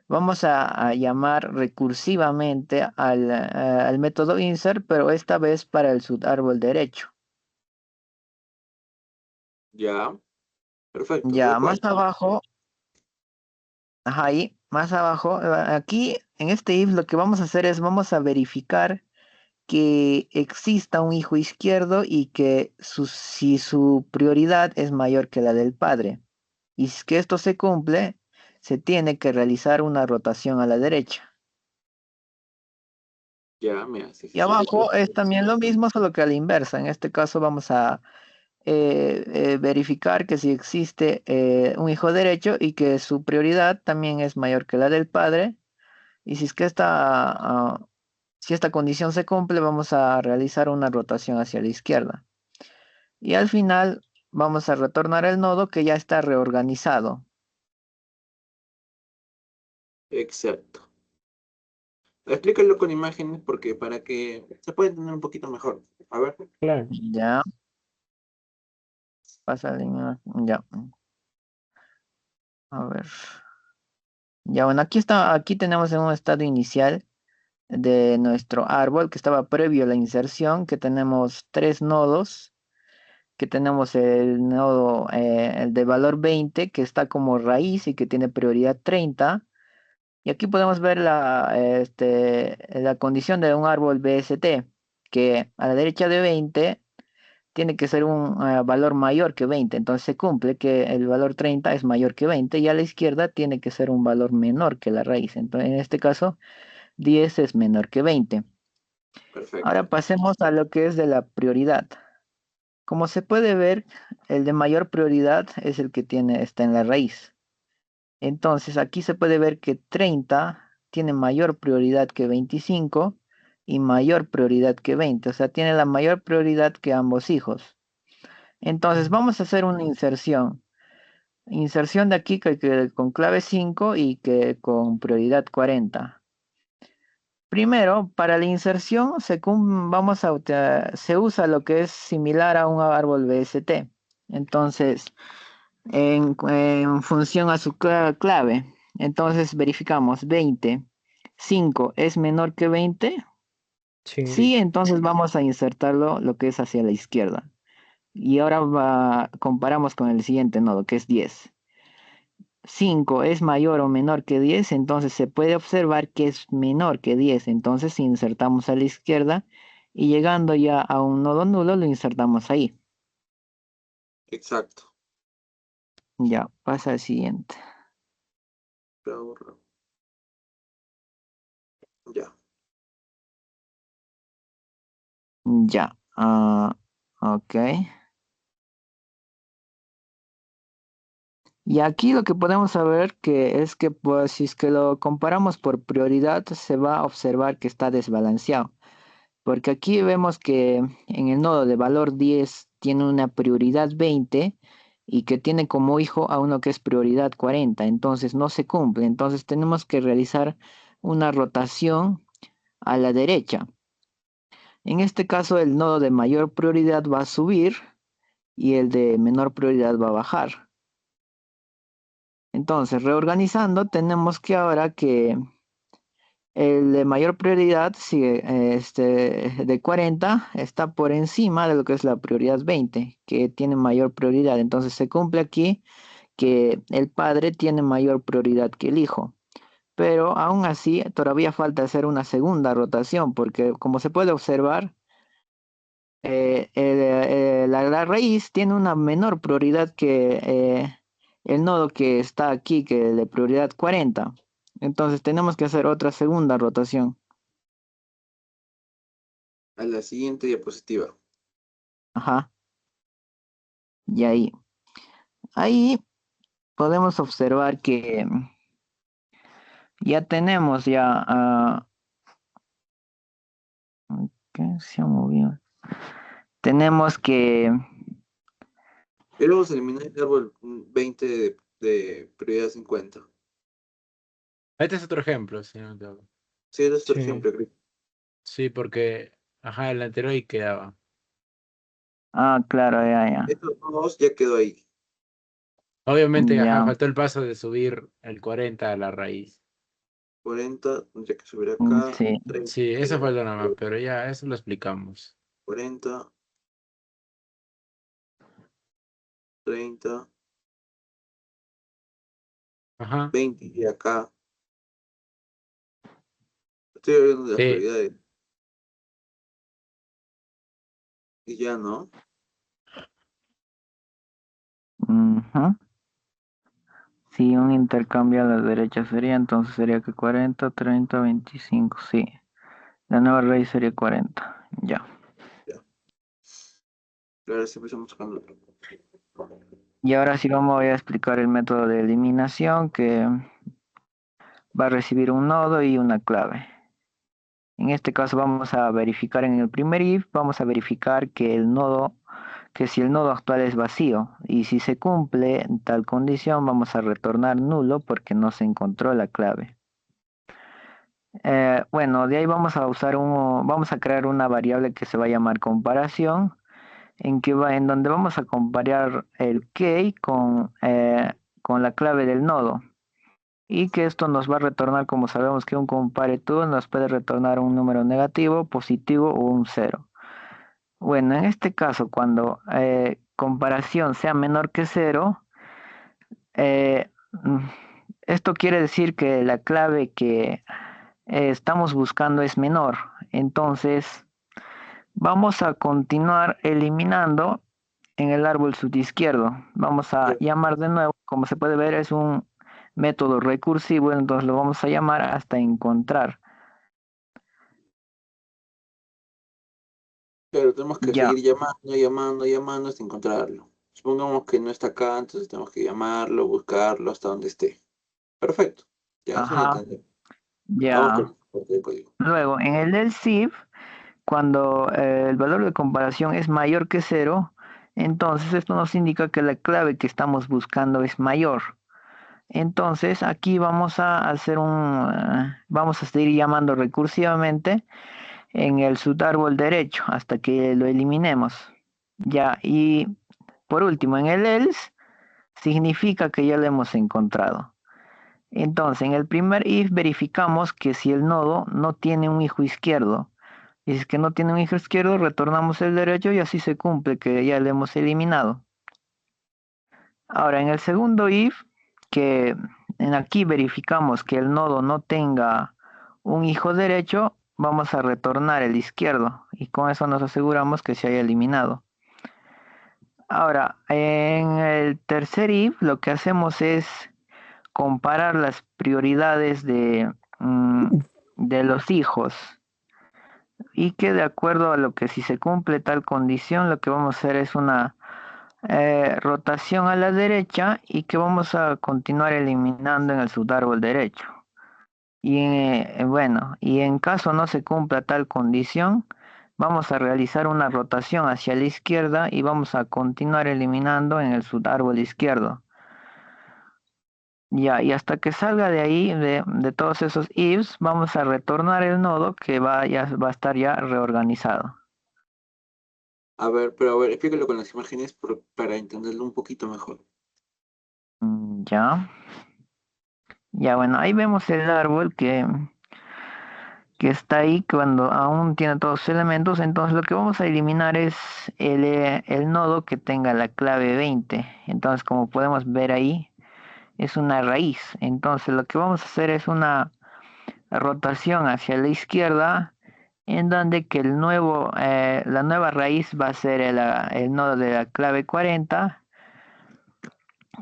vamos a llamar recursivamente al método insert, pero esta vez para el subárbol derecho. Ya. Perfecto. Tal Ya más cual. abajo, ajá, ahí, más abajo, aquí en este if lo que vamos a hacer es vamos a verificar que exista un hijo izquierdo y que si su prioridad es mayor que la del padre. Y si es que esto se cumple, se tiene que realizar una rotación a la derecha. Ya, mira, se Y ejecuta. abajo es también lo mismo, solo que a la inversa. En este caso vamos a verificar que si existe un hijo derecho y que su prioridad también es mayor que la del padre. Y si es que si esta condición se cumple, vamos a realizar una rotación hacia la izquierda. Y al final vamos a retornar el nodo que ya está reorganizado. Exacto. Explícalo con imágenes porque para que se pueda entender un poquito mejor. A ver. Claro. Ya, pasa ya, a ver. Ya, bueno, aquí tenemos en un estado inicial de nuestro árbol que estaba previo a la inserción, que tenemos tres nodos, que tenemos el nodo, el de valor 20, que está como raíz y que tiene prioridad 30. Y aquí podemos ver la condición de un árbol BST, que a la derecha de 20 tiene que ser un valor mayor que 20. Entonces se cumple que el valor 30 es mayor que 20 y a la izquierda tiene que ser un valor menor que la raíz. Entonces, en este caso, 10 es menor que 20. Perfecto. Ahora pasemos a lo que es de la prioridad. Como se puede ver, el de mayor prioridad es el que está en la raíz. Entonces aquí se puede ver que 30 tiene mayor prioridad que 25 y mayor prioridad que 20. O sea, tiene la mayor prioridad que ambos hijos. Entonces vamos a hacer una inserción. Inserción de aquí con clave 5 y que con prioridad 40. Primero, para la inserción se usa lo que es similar a un árbol BST. Entonces, en función a su clave. Entonces verificamos 20. 5 es menor que 20. Sí. Sí, entonces vamos a insertarlo lo que es hacia la izquierda. Y ahora comparamos con el siguiente nodo, que es 10. 5 es mayor o menor que 10, entonces se puede observar que es menor que 10. Entonces insertamos a la izquierda y llegando ya a un nodo nulo lo insertamos ahí. Exacto. Ya, pasa al siguiente. Ya. Ya, ok. Y aquí lo que podemos saber que es que pues, si es que lo comparamos por prioridad, se va a observar que está desbalanceado. Porque aquí vemos que en el nodo de valor 10 tiene una prioridad 20 y que tiene como hijo a uno que es prioridad 40. Entonces no se cumple. Entonces tenemos que realizar una rotación a la derecha. En este caso el nodo de mayor prioridad va a subir y el de menor prioridad va a bajar. Entonces, reorganizando, tenemos que ahora que el de mayor prioridad sigue, de 40 está por encima de lo que es la prioridad 20, que tiene mayor prioridad. Entonces, se cumple aquí que el padre tiene mayor prioridad que el hijo. Pero aún así, todavía falta hacer una segunda rotación, porque como se puede observar, la raíz tiene una menor prioridad que el nodo que está aquí, que es de prioridad 40. Entonces tenemos que hacer otra segunda rotación. A la siguiente diapositiva. Ajá. Y ahí podemos observar que ya tenemos ya... ¿qué se ha movido? Tenemos que... Y luego se elimina el árbol 20 de prioridad 50. Este es otro ejemplo, si no me equivoco. Sí, ese es otro Sí. ejemplo, Chris. Sí, porque, ajá, el anterior ahí quedaba. claro, ya. Estos dos ya quedó ahí. Obviamente, ajá, Ya. faltó el paso de subir el 40 a la raíz. 40, tendría que subir acá. Sí. 30, Sí, eso falta nada más, pero ya, eso lo explicamos. 40, 30, Ajá, 20 y acá. Estoy hablando de las sí, prioridades. Y ya, ¿no? Ujú. Si un intercambio a la derecha sería, entonces sería que 40, 30, 25, sí. La nueva raíz sería 40, ya. Ya. Ahora sí empezamos sacando. Y ahora sí voy a explicar el método de eliminación que va a recibir un nodo y una clave. En este caso vamos a verificar en el primer if, vamos a verificar que si el nodo actual es vacío y si se cumple tal condición vamos a retornar nulo porque no se encontró la clave. Bueno, de ahí vamos a crear una variable que se va a llamar comparación, en donde vamos a comparar el key con la clave del nodo. Y que esto nos va a retornar, como sabemos que un compare to nos puede retornar un número negativo, positivo o un cero. Bueno, en este caso, cuando comparación sea menor que cero, eh, mm, esto quiere decir que la clave que estamos buscando es menor. Entonces, vamos a continuar eliminando en el árbol subizquierdo. Vamos a llamar de nuevo. Como se puede ver, es un método recursivo, entonces lo vamos a llamar hasta encontrar. Ok, Claro, tenemos que Ya, seguir llamando hasta encontrarlo. Supongamos que no está acá, entonces tenemos que llamarlo, buscarlo hasta donde esté. Perfecto. Ya, eso lo ajá, entendemos. Vamos con ya. la parte del código. Luego, en el else if, cuando el valor de comparación es mayor que cero, entonces esto nos indica que la clave que estamos buscando es mayor. Entonces aquí vamos a hacer vamos a seguir llamando recursivamente en el subárbol derecho hasta que lo eliminemos. Ya, y por último, en el else significa que ya lo hemos encontrado. Entonces, en el primer if verificamos que si el nodo no tiene un hijo izquierdo. Y si es que no tiene un hijo izquierdo, retornamos el derecho y así se cumple que ya lo hemos eliminado. Ahora, en el segundo if, que en aquí verificamos que el nodo no tenga un hijo derecho, vamos a retornar el izquierdo y con eso nos aseguramos que se haya eliminado. Ahora, en el tercer if, lo que hacemos es comparar las prioridades de los hijos y que de acuerdo a lo que si se cumple tal condición, lo que vamos a hacer es una rotación a la derecha y que vamos a continuar eliminando en el subárbol derecho. Y bueno, y en caso no se cumpla tal condición, vamos a realizar una rotación hacia la izquierda y vamos a continuar eliminando en el subárbol izquierdo. Ya, y hasta que salga de ahí, de todos esos ifs, vamos a retornar el nodo que va a estar ya reorganizado. Pero a ver, explícalo con las imágenes para entenderlo un poquito mejor. Ya. Ya, bueno, ahí vemos el árbol que está ahí cuando aún tiene todos sus elementos. Entonces lo que vamos a eliminar es el nodo que tenga la clave 20. Entonces, como podemos ver ahí, es una raíz. Entonces lo que vamos a hacer es una rotación hacia la izquierda, en donde que la nueva raíz va a ser el nodo de la clave 40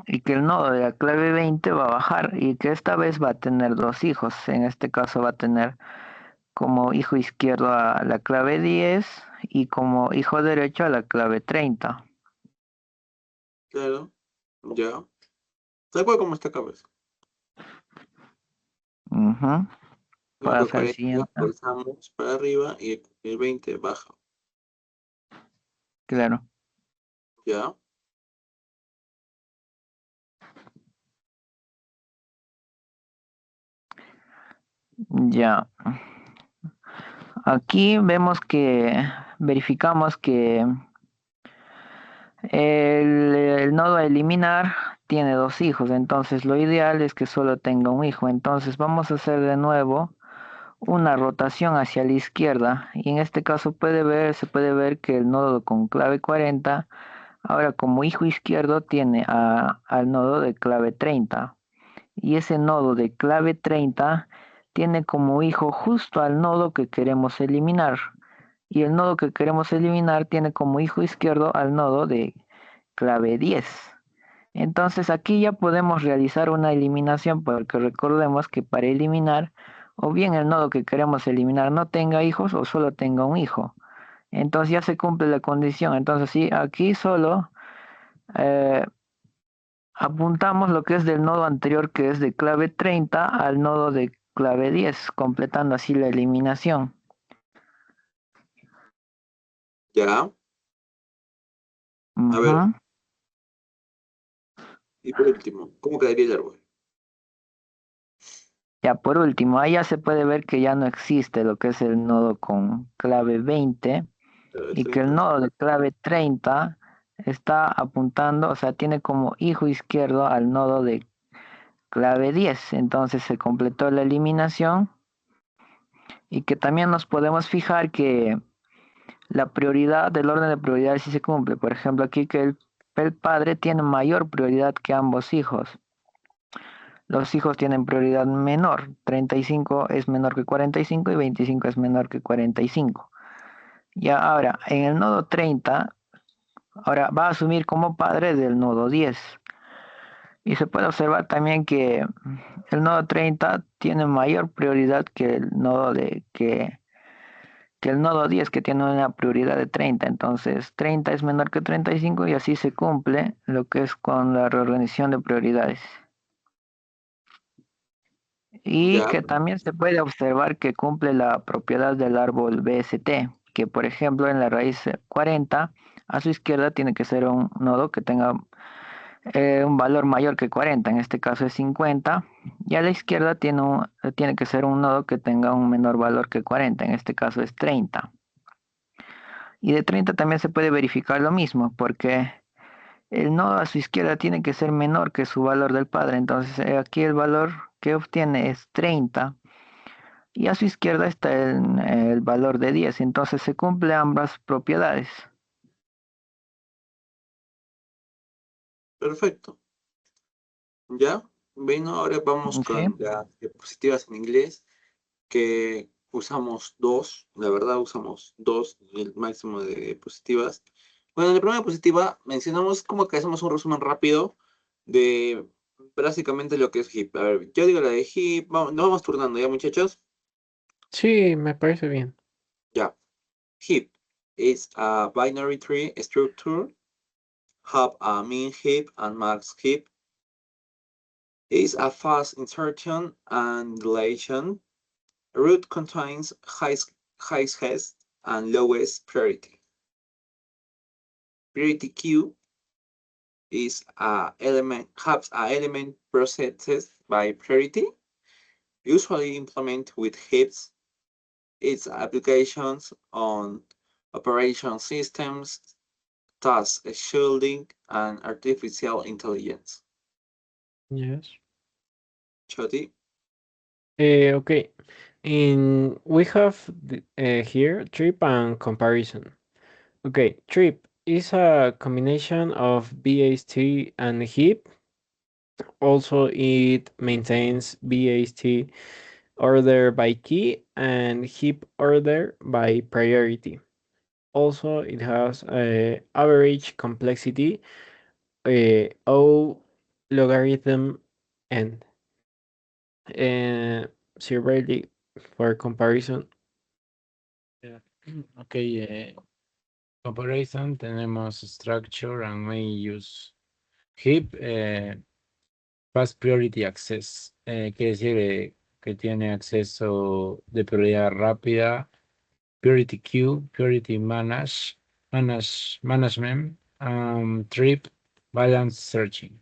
y que el nodo de la clave 20 va a bajar y que esta vez va a tener dos hijos. En este caso va a tener como hijo izquierdo a la clave 10 y como hijo derecho a la clave 30. Claro, ya. Tal cual como está acá, pues. Ujú. Luego que el Pasa al 40 siguiente. pulsamos para arriba y el 20 baja. Claro. Ya. Ya. Aquí vemos verificamos que el nodo a eliminar tiene dos hijos, entonces lo ideal es que solo tenga un hijo. Entonces vamos a hacer de nuevo una rotación hacia la izquierda y en este caso se puede ver que el nodo con clave 40 ahora como hijo izquierdo tiene al nodo de clave 30 y ese nodo de clave 30 tiene como hijo justo al nodo que queremos eliminar y el nodo que queremos eliminar tiene como hijo izquierdo al nodo de clave 10. Entonces aquí ya podemos realizar una eliminación porque recordemos que para eliminar o bien el nodo que queremos eliminar no tenga hijos o solo tenga un hijo. Entonces ya se cumple la condición. Entonces sí, aquí solo eh, apuntamos lo que es del nodo anterior que es de clave 30 al nodo de clave 10, completando así la eliminación. Ya. A ver, Ujú. y por último, ¿cómo quedaría el árbol? Ya por último, ahí ya se puede ver que ya no existe lo que es el nodo con clave 20 Claro, es y que el 30. nodo de clave 30 está apuntando, o sea, tiene como hijo izquierdo al nodo de clave 10. Entonces se completó la eliminación y que también nos podemos fijar que la prioridad del orden de prioridades sí se cumple. Por ejemplo, aquí que el padre tiene mayor prioridad que ambos hijos. Los hijos tienen prioridad menor. 35 es menor que 45 y 25 es menor que 45. Ya ahora, en el nodo 30, ahora va a asumir como padre del nodo 10. Y se puede observar también que el nodo 30 tiene mayor prioridad que el nodo que el nodo 10 que tiene una prioridad de 30, entonces 30 es menor que 35 y así se cumple lo que es con la reorganización de prioridades. Y Ya, que también se puede observar que cumple la propiedad del árbol BST, que por ejemplo en la raíz 40, a su izquierda tiene que ser un nodo que tenga un valor mayor que 40, en este caso es 50, y a la izquierda tiene que ser un nodo que tenga un menor valor que 40, en este caso es 30. Y de 30 también se puede verificar lo mismo, porque el nodo a su izquierda tiene que ser menor que su valor del padre, entonces aquí el valor que obtiene es 30 y a su izquierda está el valor de 10, entonces se cumple ambas propiedades. perfecto. Ya, bueno, ahora vamos ¿Sí? con las diapositivas en inglés, que usamos dos, la verdad usamos dos, el máximo de diapositivas. Bueno, en la primera diapositiva mencionamos como que hacemos un resumen rápido de básicamente lo que es HIP. A ver, yo digo la de HIP, nos vamos turnando, ¿ya, muchachos? Sí, me parece bien. Ya. Heap is a binary tree structure. Have a min heap and max heap. Is a fast insertion and deletion. Root contains highest and lowest priority. Priority queue is a element processed by priority, usually implemented with heaps. Its applications on operation systems, task scheduling, and artificial intelligence. Yes. Choti? Okay. We have here trip and comparison. Okay, trip is a combination of BAST and heap. Also, it maintains BAST order by key and heap order by priority. Also, it has a average complexity O logarithm n. Severely for comparison. Yeah. Ok, comparison, tenemos structure and main use. Heap, fast priority access, quiere decir que tiene acceso de prioridad rápida. Priority queue, priority management, trip, balance searching.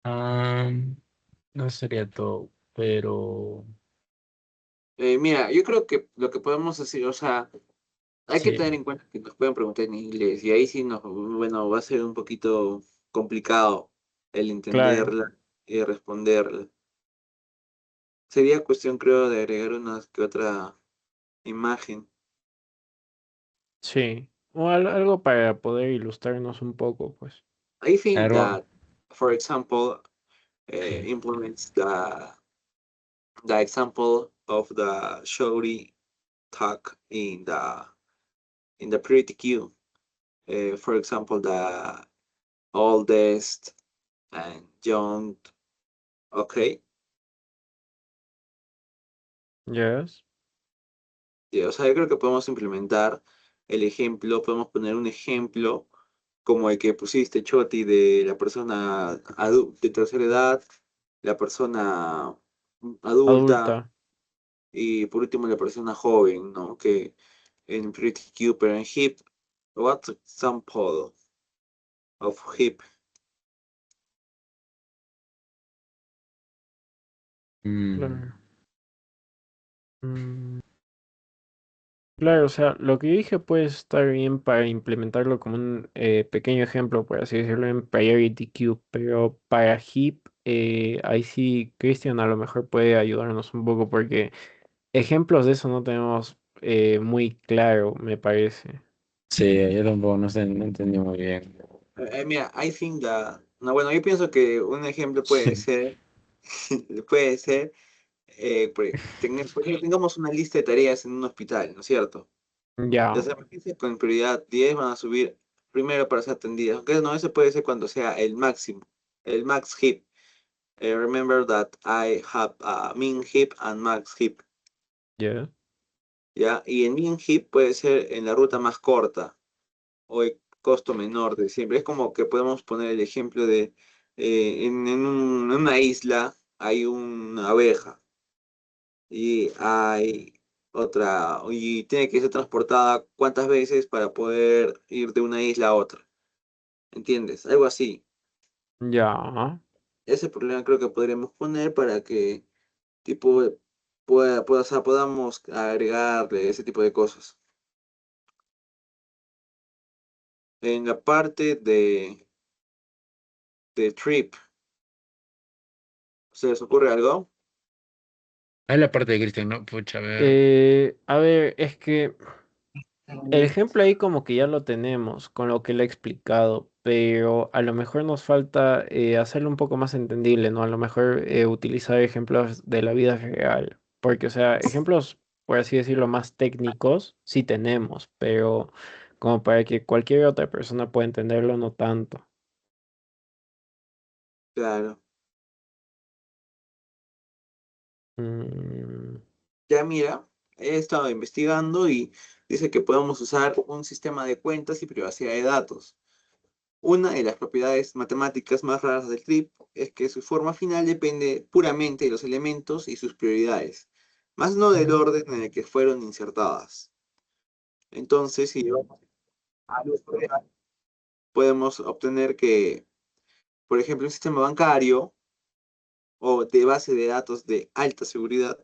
No sería todo, pero Mira, yo creo que lo que podemos decir, o sea, hay que tener sí, en cuenta que nos pueden preguntar en inglés y ahí sí bueno, va a ser un poquito complicado el Claro, entenderla y responderla. Sería cuestión, creo, de agregar una que otra imagen. sí. O algo para poder ilustrarnos un poco, pues. I think claro, that, for example, sí. implements the example of the Shorty talk in the pretty queue. For example, the oldest and young. Okay. Yes. Sí, o sea, yo creo que podemos implementar el ejemplo, podemos poner un ejemplo como el que pusiste, Choti, de la persona de tercera edad, la persona adulta Adulta. y por último la persona joven, ¿no? Que en Pretty Cute, pero en Hip, what example of Hip? Mm, Claro. Mm, claro, o sea, lo que yo dije puede estar bien para implementarlo como un pequeño ejemplo, por así decirlo, en Priority Queue, pero para Heap, ahí sí, Christian a lo mejor puede ayudarnos un poco porque ejemplos de eso no tenemos muy claro, me parece. sí, yo tampoco no entendí muy bien. Mira, I think that, no, bueno, yo pienso que un ejemplo puede ser, puede ser, por ejemplo, tengamos una lista de tareas en un hospital, ¿no es cierto? Las Ya, emergencias con prioridad 10 van a subir primero para ser atendidas. Aunque no, eso puede ser cuando sea el máximo, el max hip. Remember that I have a min hip and max hip. ya. ¿ya? Y en min heap puede ser en la ruta más corta o el costo menor de siempre. Es como que podemos poner el ejemplo de en una isla hay una abeja y hay otra, y tiene que ser transportada cuántas veces para poder ir de una isla a otra. ¿Entiendes? Algo así. Ya. Ese problema creo que podríamos poner para que tipo o sea, podamos agregarle ese tipo de cosas. En la parte de trip, ¿se les ocurre algo? Es la parte de Cristian, ¿no? Pucha, a ver. A ver, es que el ejemplo ahí como que ya lo tenemos con lo que le he explicado, pero a lo mejor nos falta hacerlo un poco más entendible, ¿no? A lo mejor utilizar ejemplos de la vida real, porque, o sea, ejemplos, por así decirlo, más técnicos sí tenemos, pero como para que cualquier otra persona pueda entenderlo, no tanto. Claro. Mm, Ya mira, he estado investigando y dice que podemos usar un sistema de cuentas y privacidad de datos. Una de las propiedades matemáticas más raras del trip es que su forma final depende puramente de los elementos y sus prioridades, más no del orden en el que fueron insertadas. Entonces, si llevamos a uso real, podemos obtener que, por ejemplo, un sistema bancario o de base de datos de alta seguridad,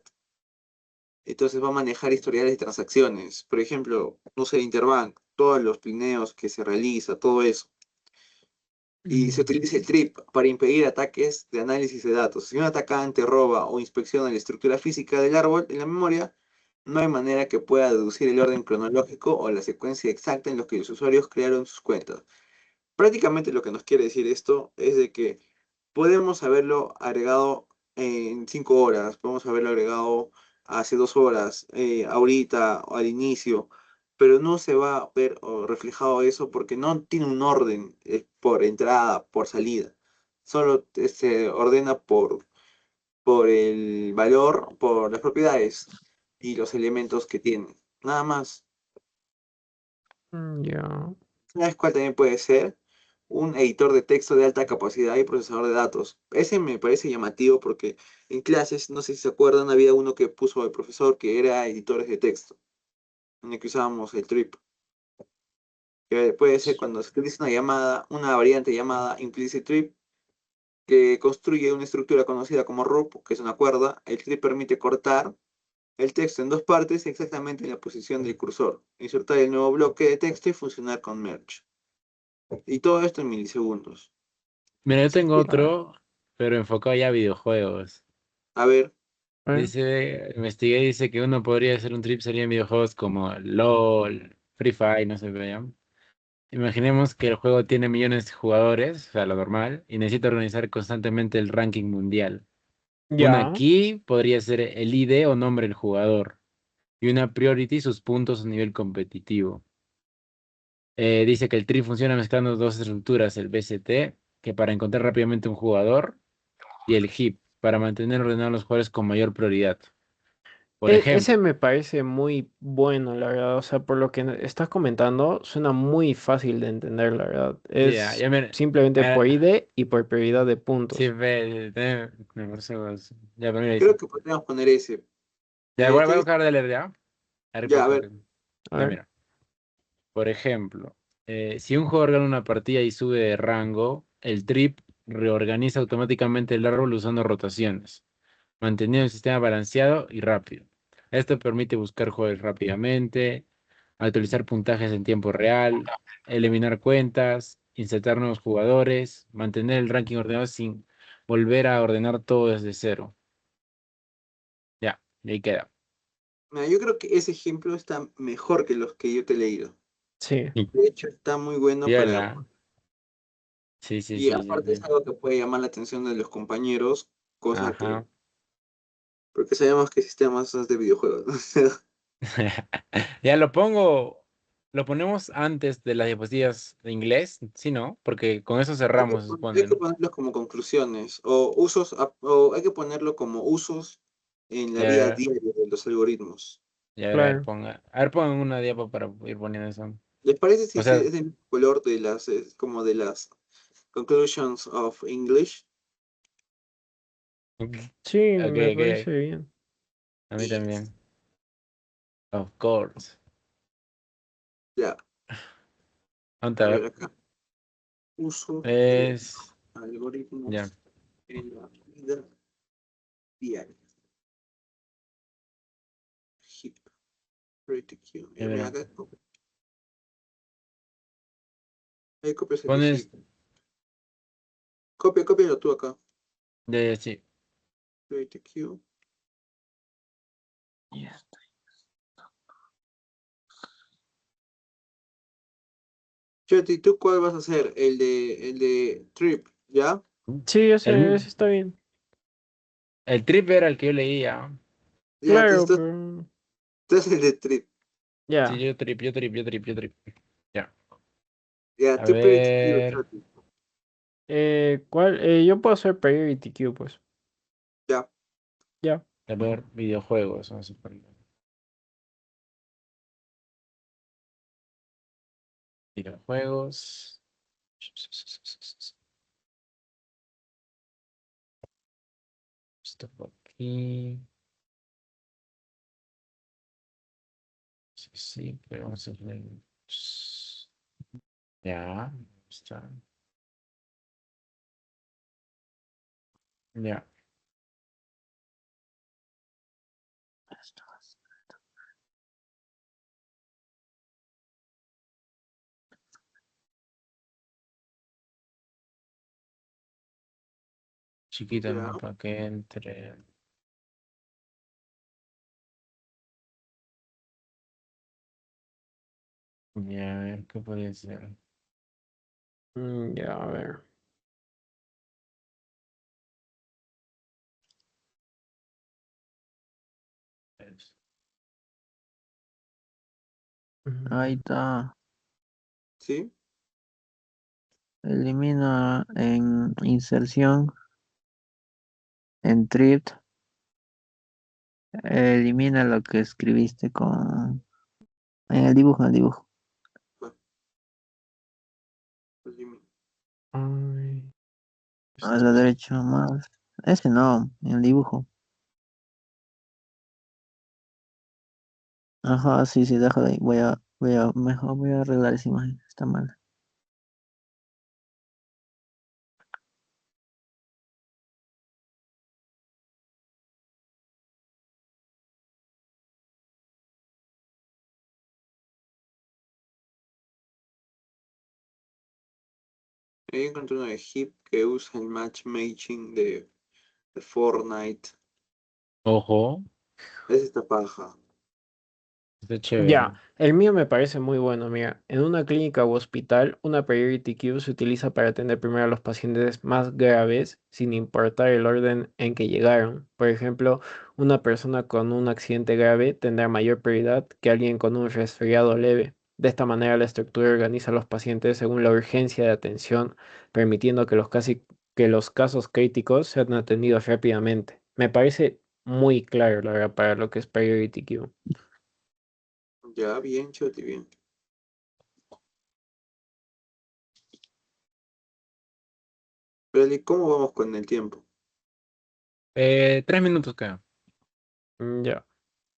entonces va a manejar historiales de transacciones. Por ejemplo, no sé, Interbank, todos los plineos que se realiza, todo eso. Y se utiliza el TRIP para impedir ataques de análisis de datos. Si un atacante roba o inspecciona la estructura física del árbol en la memoria, no hay manera que pueda deducir el orden cronológico o la secuencia exacta en los que los usuarios crearon sus cuentas. Prácticamente lo que nos quiere decir esto es de que podemos haberlo agregado en 5 horas, podemos haberlo agregado hace 2 horas, ahorita o al inicio, pero no se va a ver reflejado eso porque no tiene un orden por entrada, por salida. Solo se ordena por el valor, por las propiedades y los elementos que tiene. Nada más. ya. ¿Sabes cuál también puede ser? Un editor de texto de alta capacidad y procesador de datos. Ese me parece llamativo porque en clases, no sé si se acuerdan, había uno que puso el profesor que era editores de texto, en el que usábamos el trip. Que puede ser cuando se utiliza una llamada, una variante llamada implicit trip, que construye una estructura conocida como RUP, que es una cuerda. El trip permite cortar el texto en dos partes exactamente en la posición del cursor, insertar el nuevo bloque de texto y funcionar con merge. Y todo esto en milisegundos. Mira, yo tengo Ya. otro, pero enfocado ya a videojuegos. A ver. ¿Eh? Dice, investigué, dice que uno podría hacer un trip sería en videojuegos como LOL, Free Fire, no sé, vean. Imaginemos que el juego tiene millones de jugadores, o sea, lo normal, y necesita organizar constantemente el ranking mundial. Una Ya. key podría ser el ID o nombre del jugador, y una priority sus puntos a nivel competitivo. Dice que el tree funciona mezclando dos estructuras, el BCT, que para encontrar rápidamente un jugador, y el heap, para mantener ordenados los jugadores con mayor prioridad. Por Ese ejemplo, me parece muy bueno, la verdad. O sea, por lo que estás comentando, suena muy fácil de entender, la verdad. ya, Es ya me... simplemente por ah, ID y por prioridad de sí, puntos. me parece ya, pero mira, Creo dice. que podríamos poner ese. Ya, voy Te a dice, buscar de leer ya. A ver, ya, a ver, A ya, ver. mira. Por ejemplo, si un jugador gana una partida y sube de rango, el trip reorganiza automáticamente el árbol usando rotaciones, manteniendo el sistema balanceado y rápido. Esto permite buscar jugadores rápidamente, actualizar puntajes en tiempo real, eliminar cuentas, insertar nuevos jugadores, mantener el ranking ordenado sin volver a ordenar todo desde cero. Ya, y ahí queda. mira, yo creo que ese ejemplo está mejor que los que yo te he leído. Sí. Y De hecho, está muy bueno ya para... la. Sí, sí, Y sí, sí, aparte es sí. algo que puede llamar la atención de los compañeros, cosa que... Ajá. Porque sabemos que sistemas es de videojuegos, ¿no? Ya lo ponemos antes de las diapositivas de inglés, ¿sí, no? Porque con eso cerramos, se Hay supone, que ¿no? ponerlos como conclusiones o usos, o hay que ponerlo como usos en la vida Ya, diaria de los algoritmos. Y Claro. a ver, pongan una diapo para ir poniendo eso. ¿Les parece si O es sea, del mismo color de las, como de las conclusions of English? Sí, ok, me ok, parece bien. a mí Yes. también. Of course. Ya, ¿Dónde? a A ver ver, acá. Uso de es, ya. algoritmos en la vida diaria. Hip, pretty cute. A Mira ver, acá, ahí copias el de pones hip. Cópialo tú acá. de, sí. Pretty cute. Yes. Chet, ¿y tú cuál vas a hacer? El de Trip, ¿ya? Sí, ese El, está bien. el trip era el que yo leía. Ya, entonces Claro, tú, pero tú haces el de Trip. Sí, ya. yo trip. Ya. Ya, A tú Pretty cute, ver, Chet. ¿Cuál? Yo puedo hacer Priority Queue, pues. Ya. Ya. a ver, videojuegos. Vamos a poner videojuegos. Esto por aquí. Sí, sí, pero vamos a poner. Ya, está. Ya. Chiquita Ya. nomás para que entre. Ya, a ver qué puede ser. Ya, a ver. Ahí Mm, está. ¿Sí? Elimina en inserción, en trip. Elimina lo que escribiste con... En el dibujo, en el dibujo. Va, pues dime. Ay, A la esto. derecha más. Ese no, en el dibujo. Ajá, sí, sí, déjalo ahí. Mejor voy a arreglar esa imagen. Está mal. Ahí encontré uno de Hip que usa el matchmaking de Fortnite. Ojo, Es esta paja. está chévere. Ya, el mío me parece muy bueno. Mira, en una clínica u hospital, una Priority Queue se utiliza para atender primero a los pacientes más graves, sin importar el orden en que llegaron. Por ejemplo, una persona con un accidente grave tendrá mayor prioridad que alguien con un resfriado leve. De esta manera, la estructura organiza a los pacientes según la urgencia de atención, permitiendo que los casos críticos sean atendidos rápidamente. Me parece muy claro, la verdad, para lo que es Priority Queue. Ya, bien, Choti, bien. Pero, ¿y cómo vamos con el tiempo? 3 minutos queda. Ya. Ya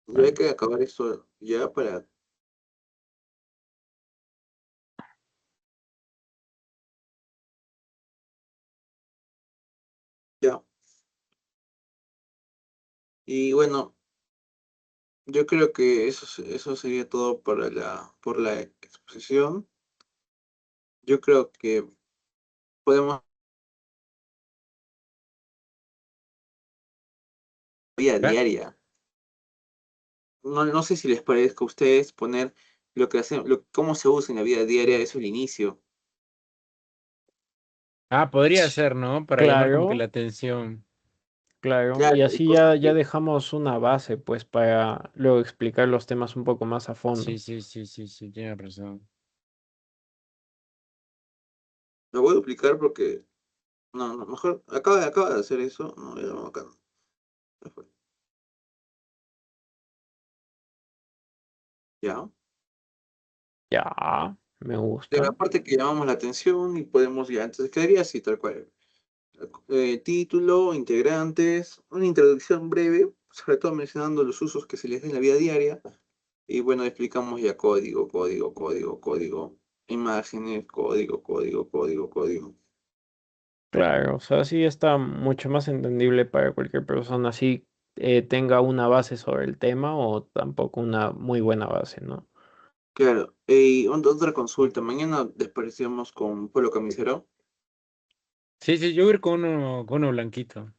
hay Vale. que acabar esto ya para... Ya. Y bueno, yo creo que eso sería todo para por la exposición. Yo creo que podemos vida ¿Eh? diaria. No sé si les parezca a ustedes poner lo que hacen, cómo se usa en la vida diaria, eso el inicio. Ah, podría ser, ¿no? Para llamar como que la Claro, atención. claro. Y Claro, hay así cosas ya que... dejamos una base, pues, para luego explicar los temas un poco más a Sí, fondo. sí, sí, sí, sí, tienes razón. Lo voy a duplicar porque... No, mejor acaba de hacer eso. No, ya no, acá no. Ya fue. ¿ya? Ya, me De gusta. la parte que llamamos la atención y podemos ya, entonces quedaría así, tal cual. Título, integrantes, una introducción breve, sobre todo mencionando los usos que se les da en la vida diaria. Y bueno, explicamos ya código, código, código, código, imágenes, código, código, código, código. Claro, o sea, sí está mucho más entendible para cualquier persona, así tenga una base sobre el tema o tampoco una muy buena base, ¿no? Claro, y otra consulta. Mañana desaparecemos con Pueblo Camisero. Sí, sí, yo voy a ir con uno blanquito.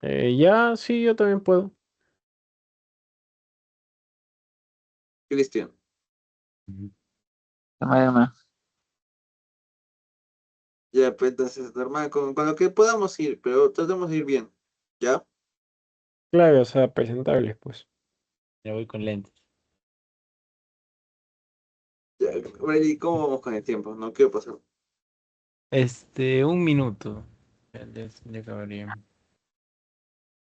Ya, sí, yo también puedo. Cristian. Ujú. Toma, Ya, pues entonces, normal, con lo que podamos ir, pero tratemos de ir bien. ¿Ya? Claro, o sea, presentables, pues. Ya voy con lentes. Ya, Brady, ¿cómo vamos con el tiempo? No quiero pasar. 1 minuto. Ya acabaría.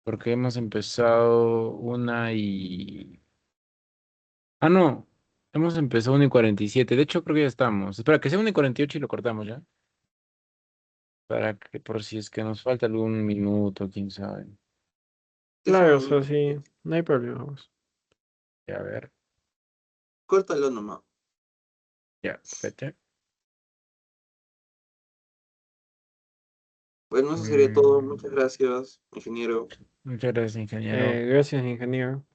Porque hemos empezado Ah, no. Hemos empezado 1:47. De hecho, creo que ya estamos. Espera, que sea 1:48 y lo cortamos ya. Para que por si es que nos falta algún minuto, quién sabe. Claro, o Déjame, sea, sí, no hay problema, pues. Ya, a ver. córtalo nomás. Ya, espérate. Bueno, eso sería todo. Mm, Muchas gracias, ingeniero. muchas gracias, ingeniero. Gracias, ingeniero.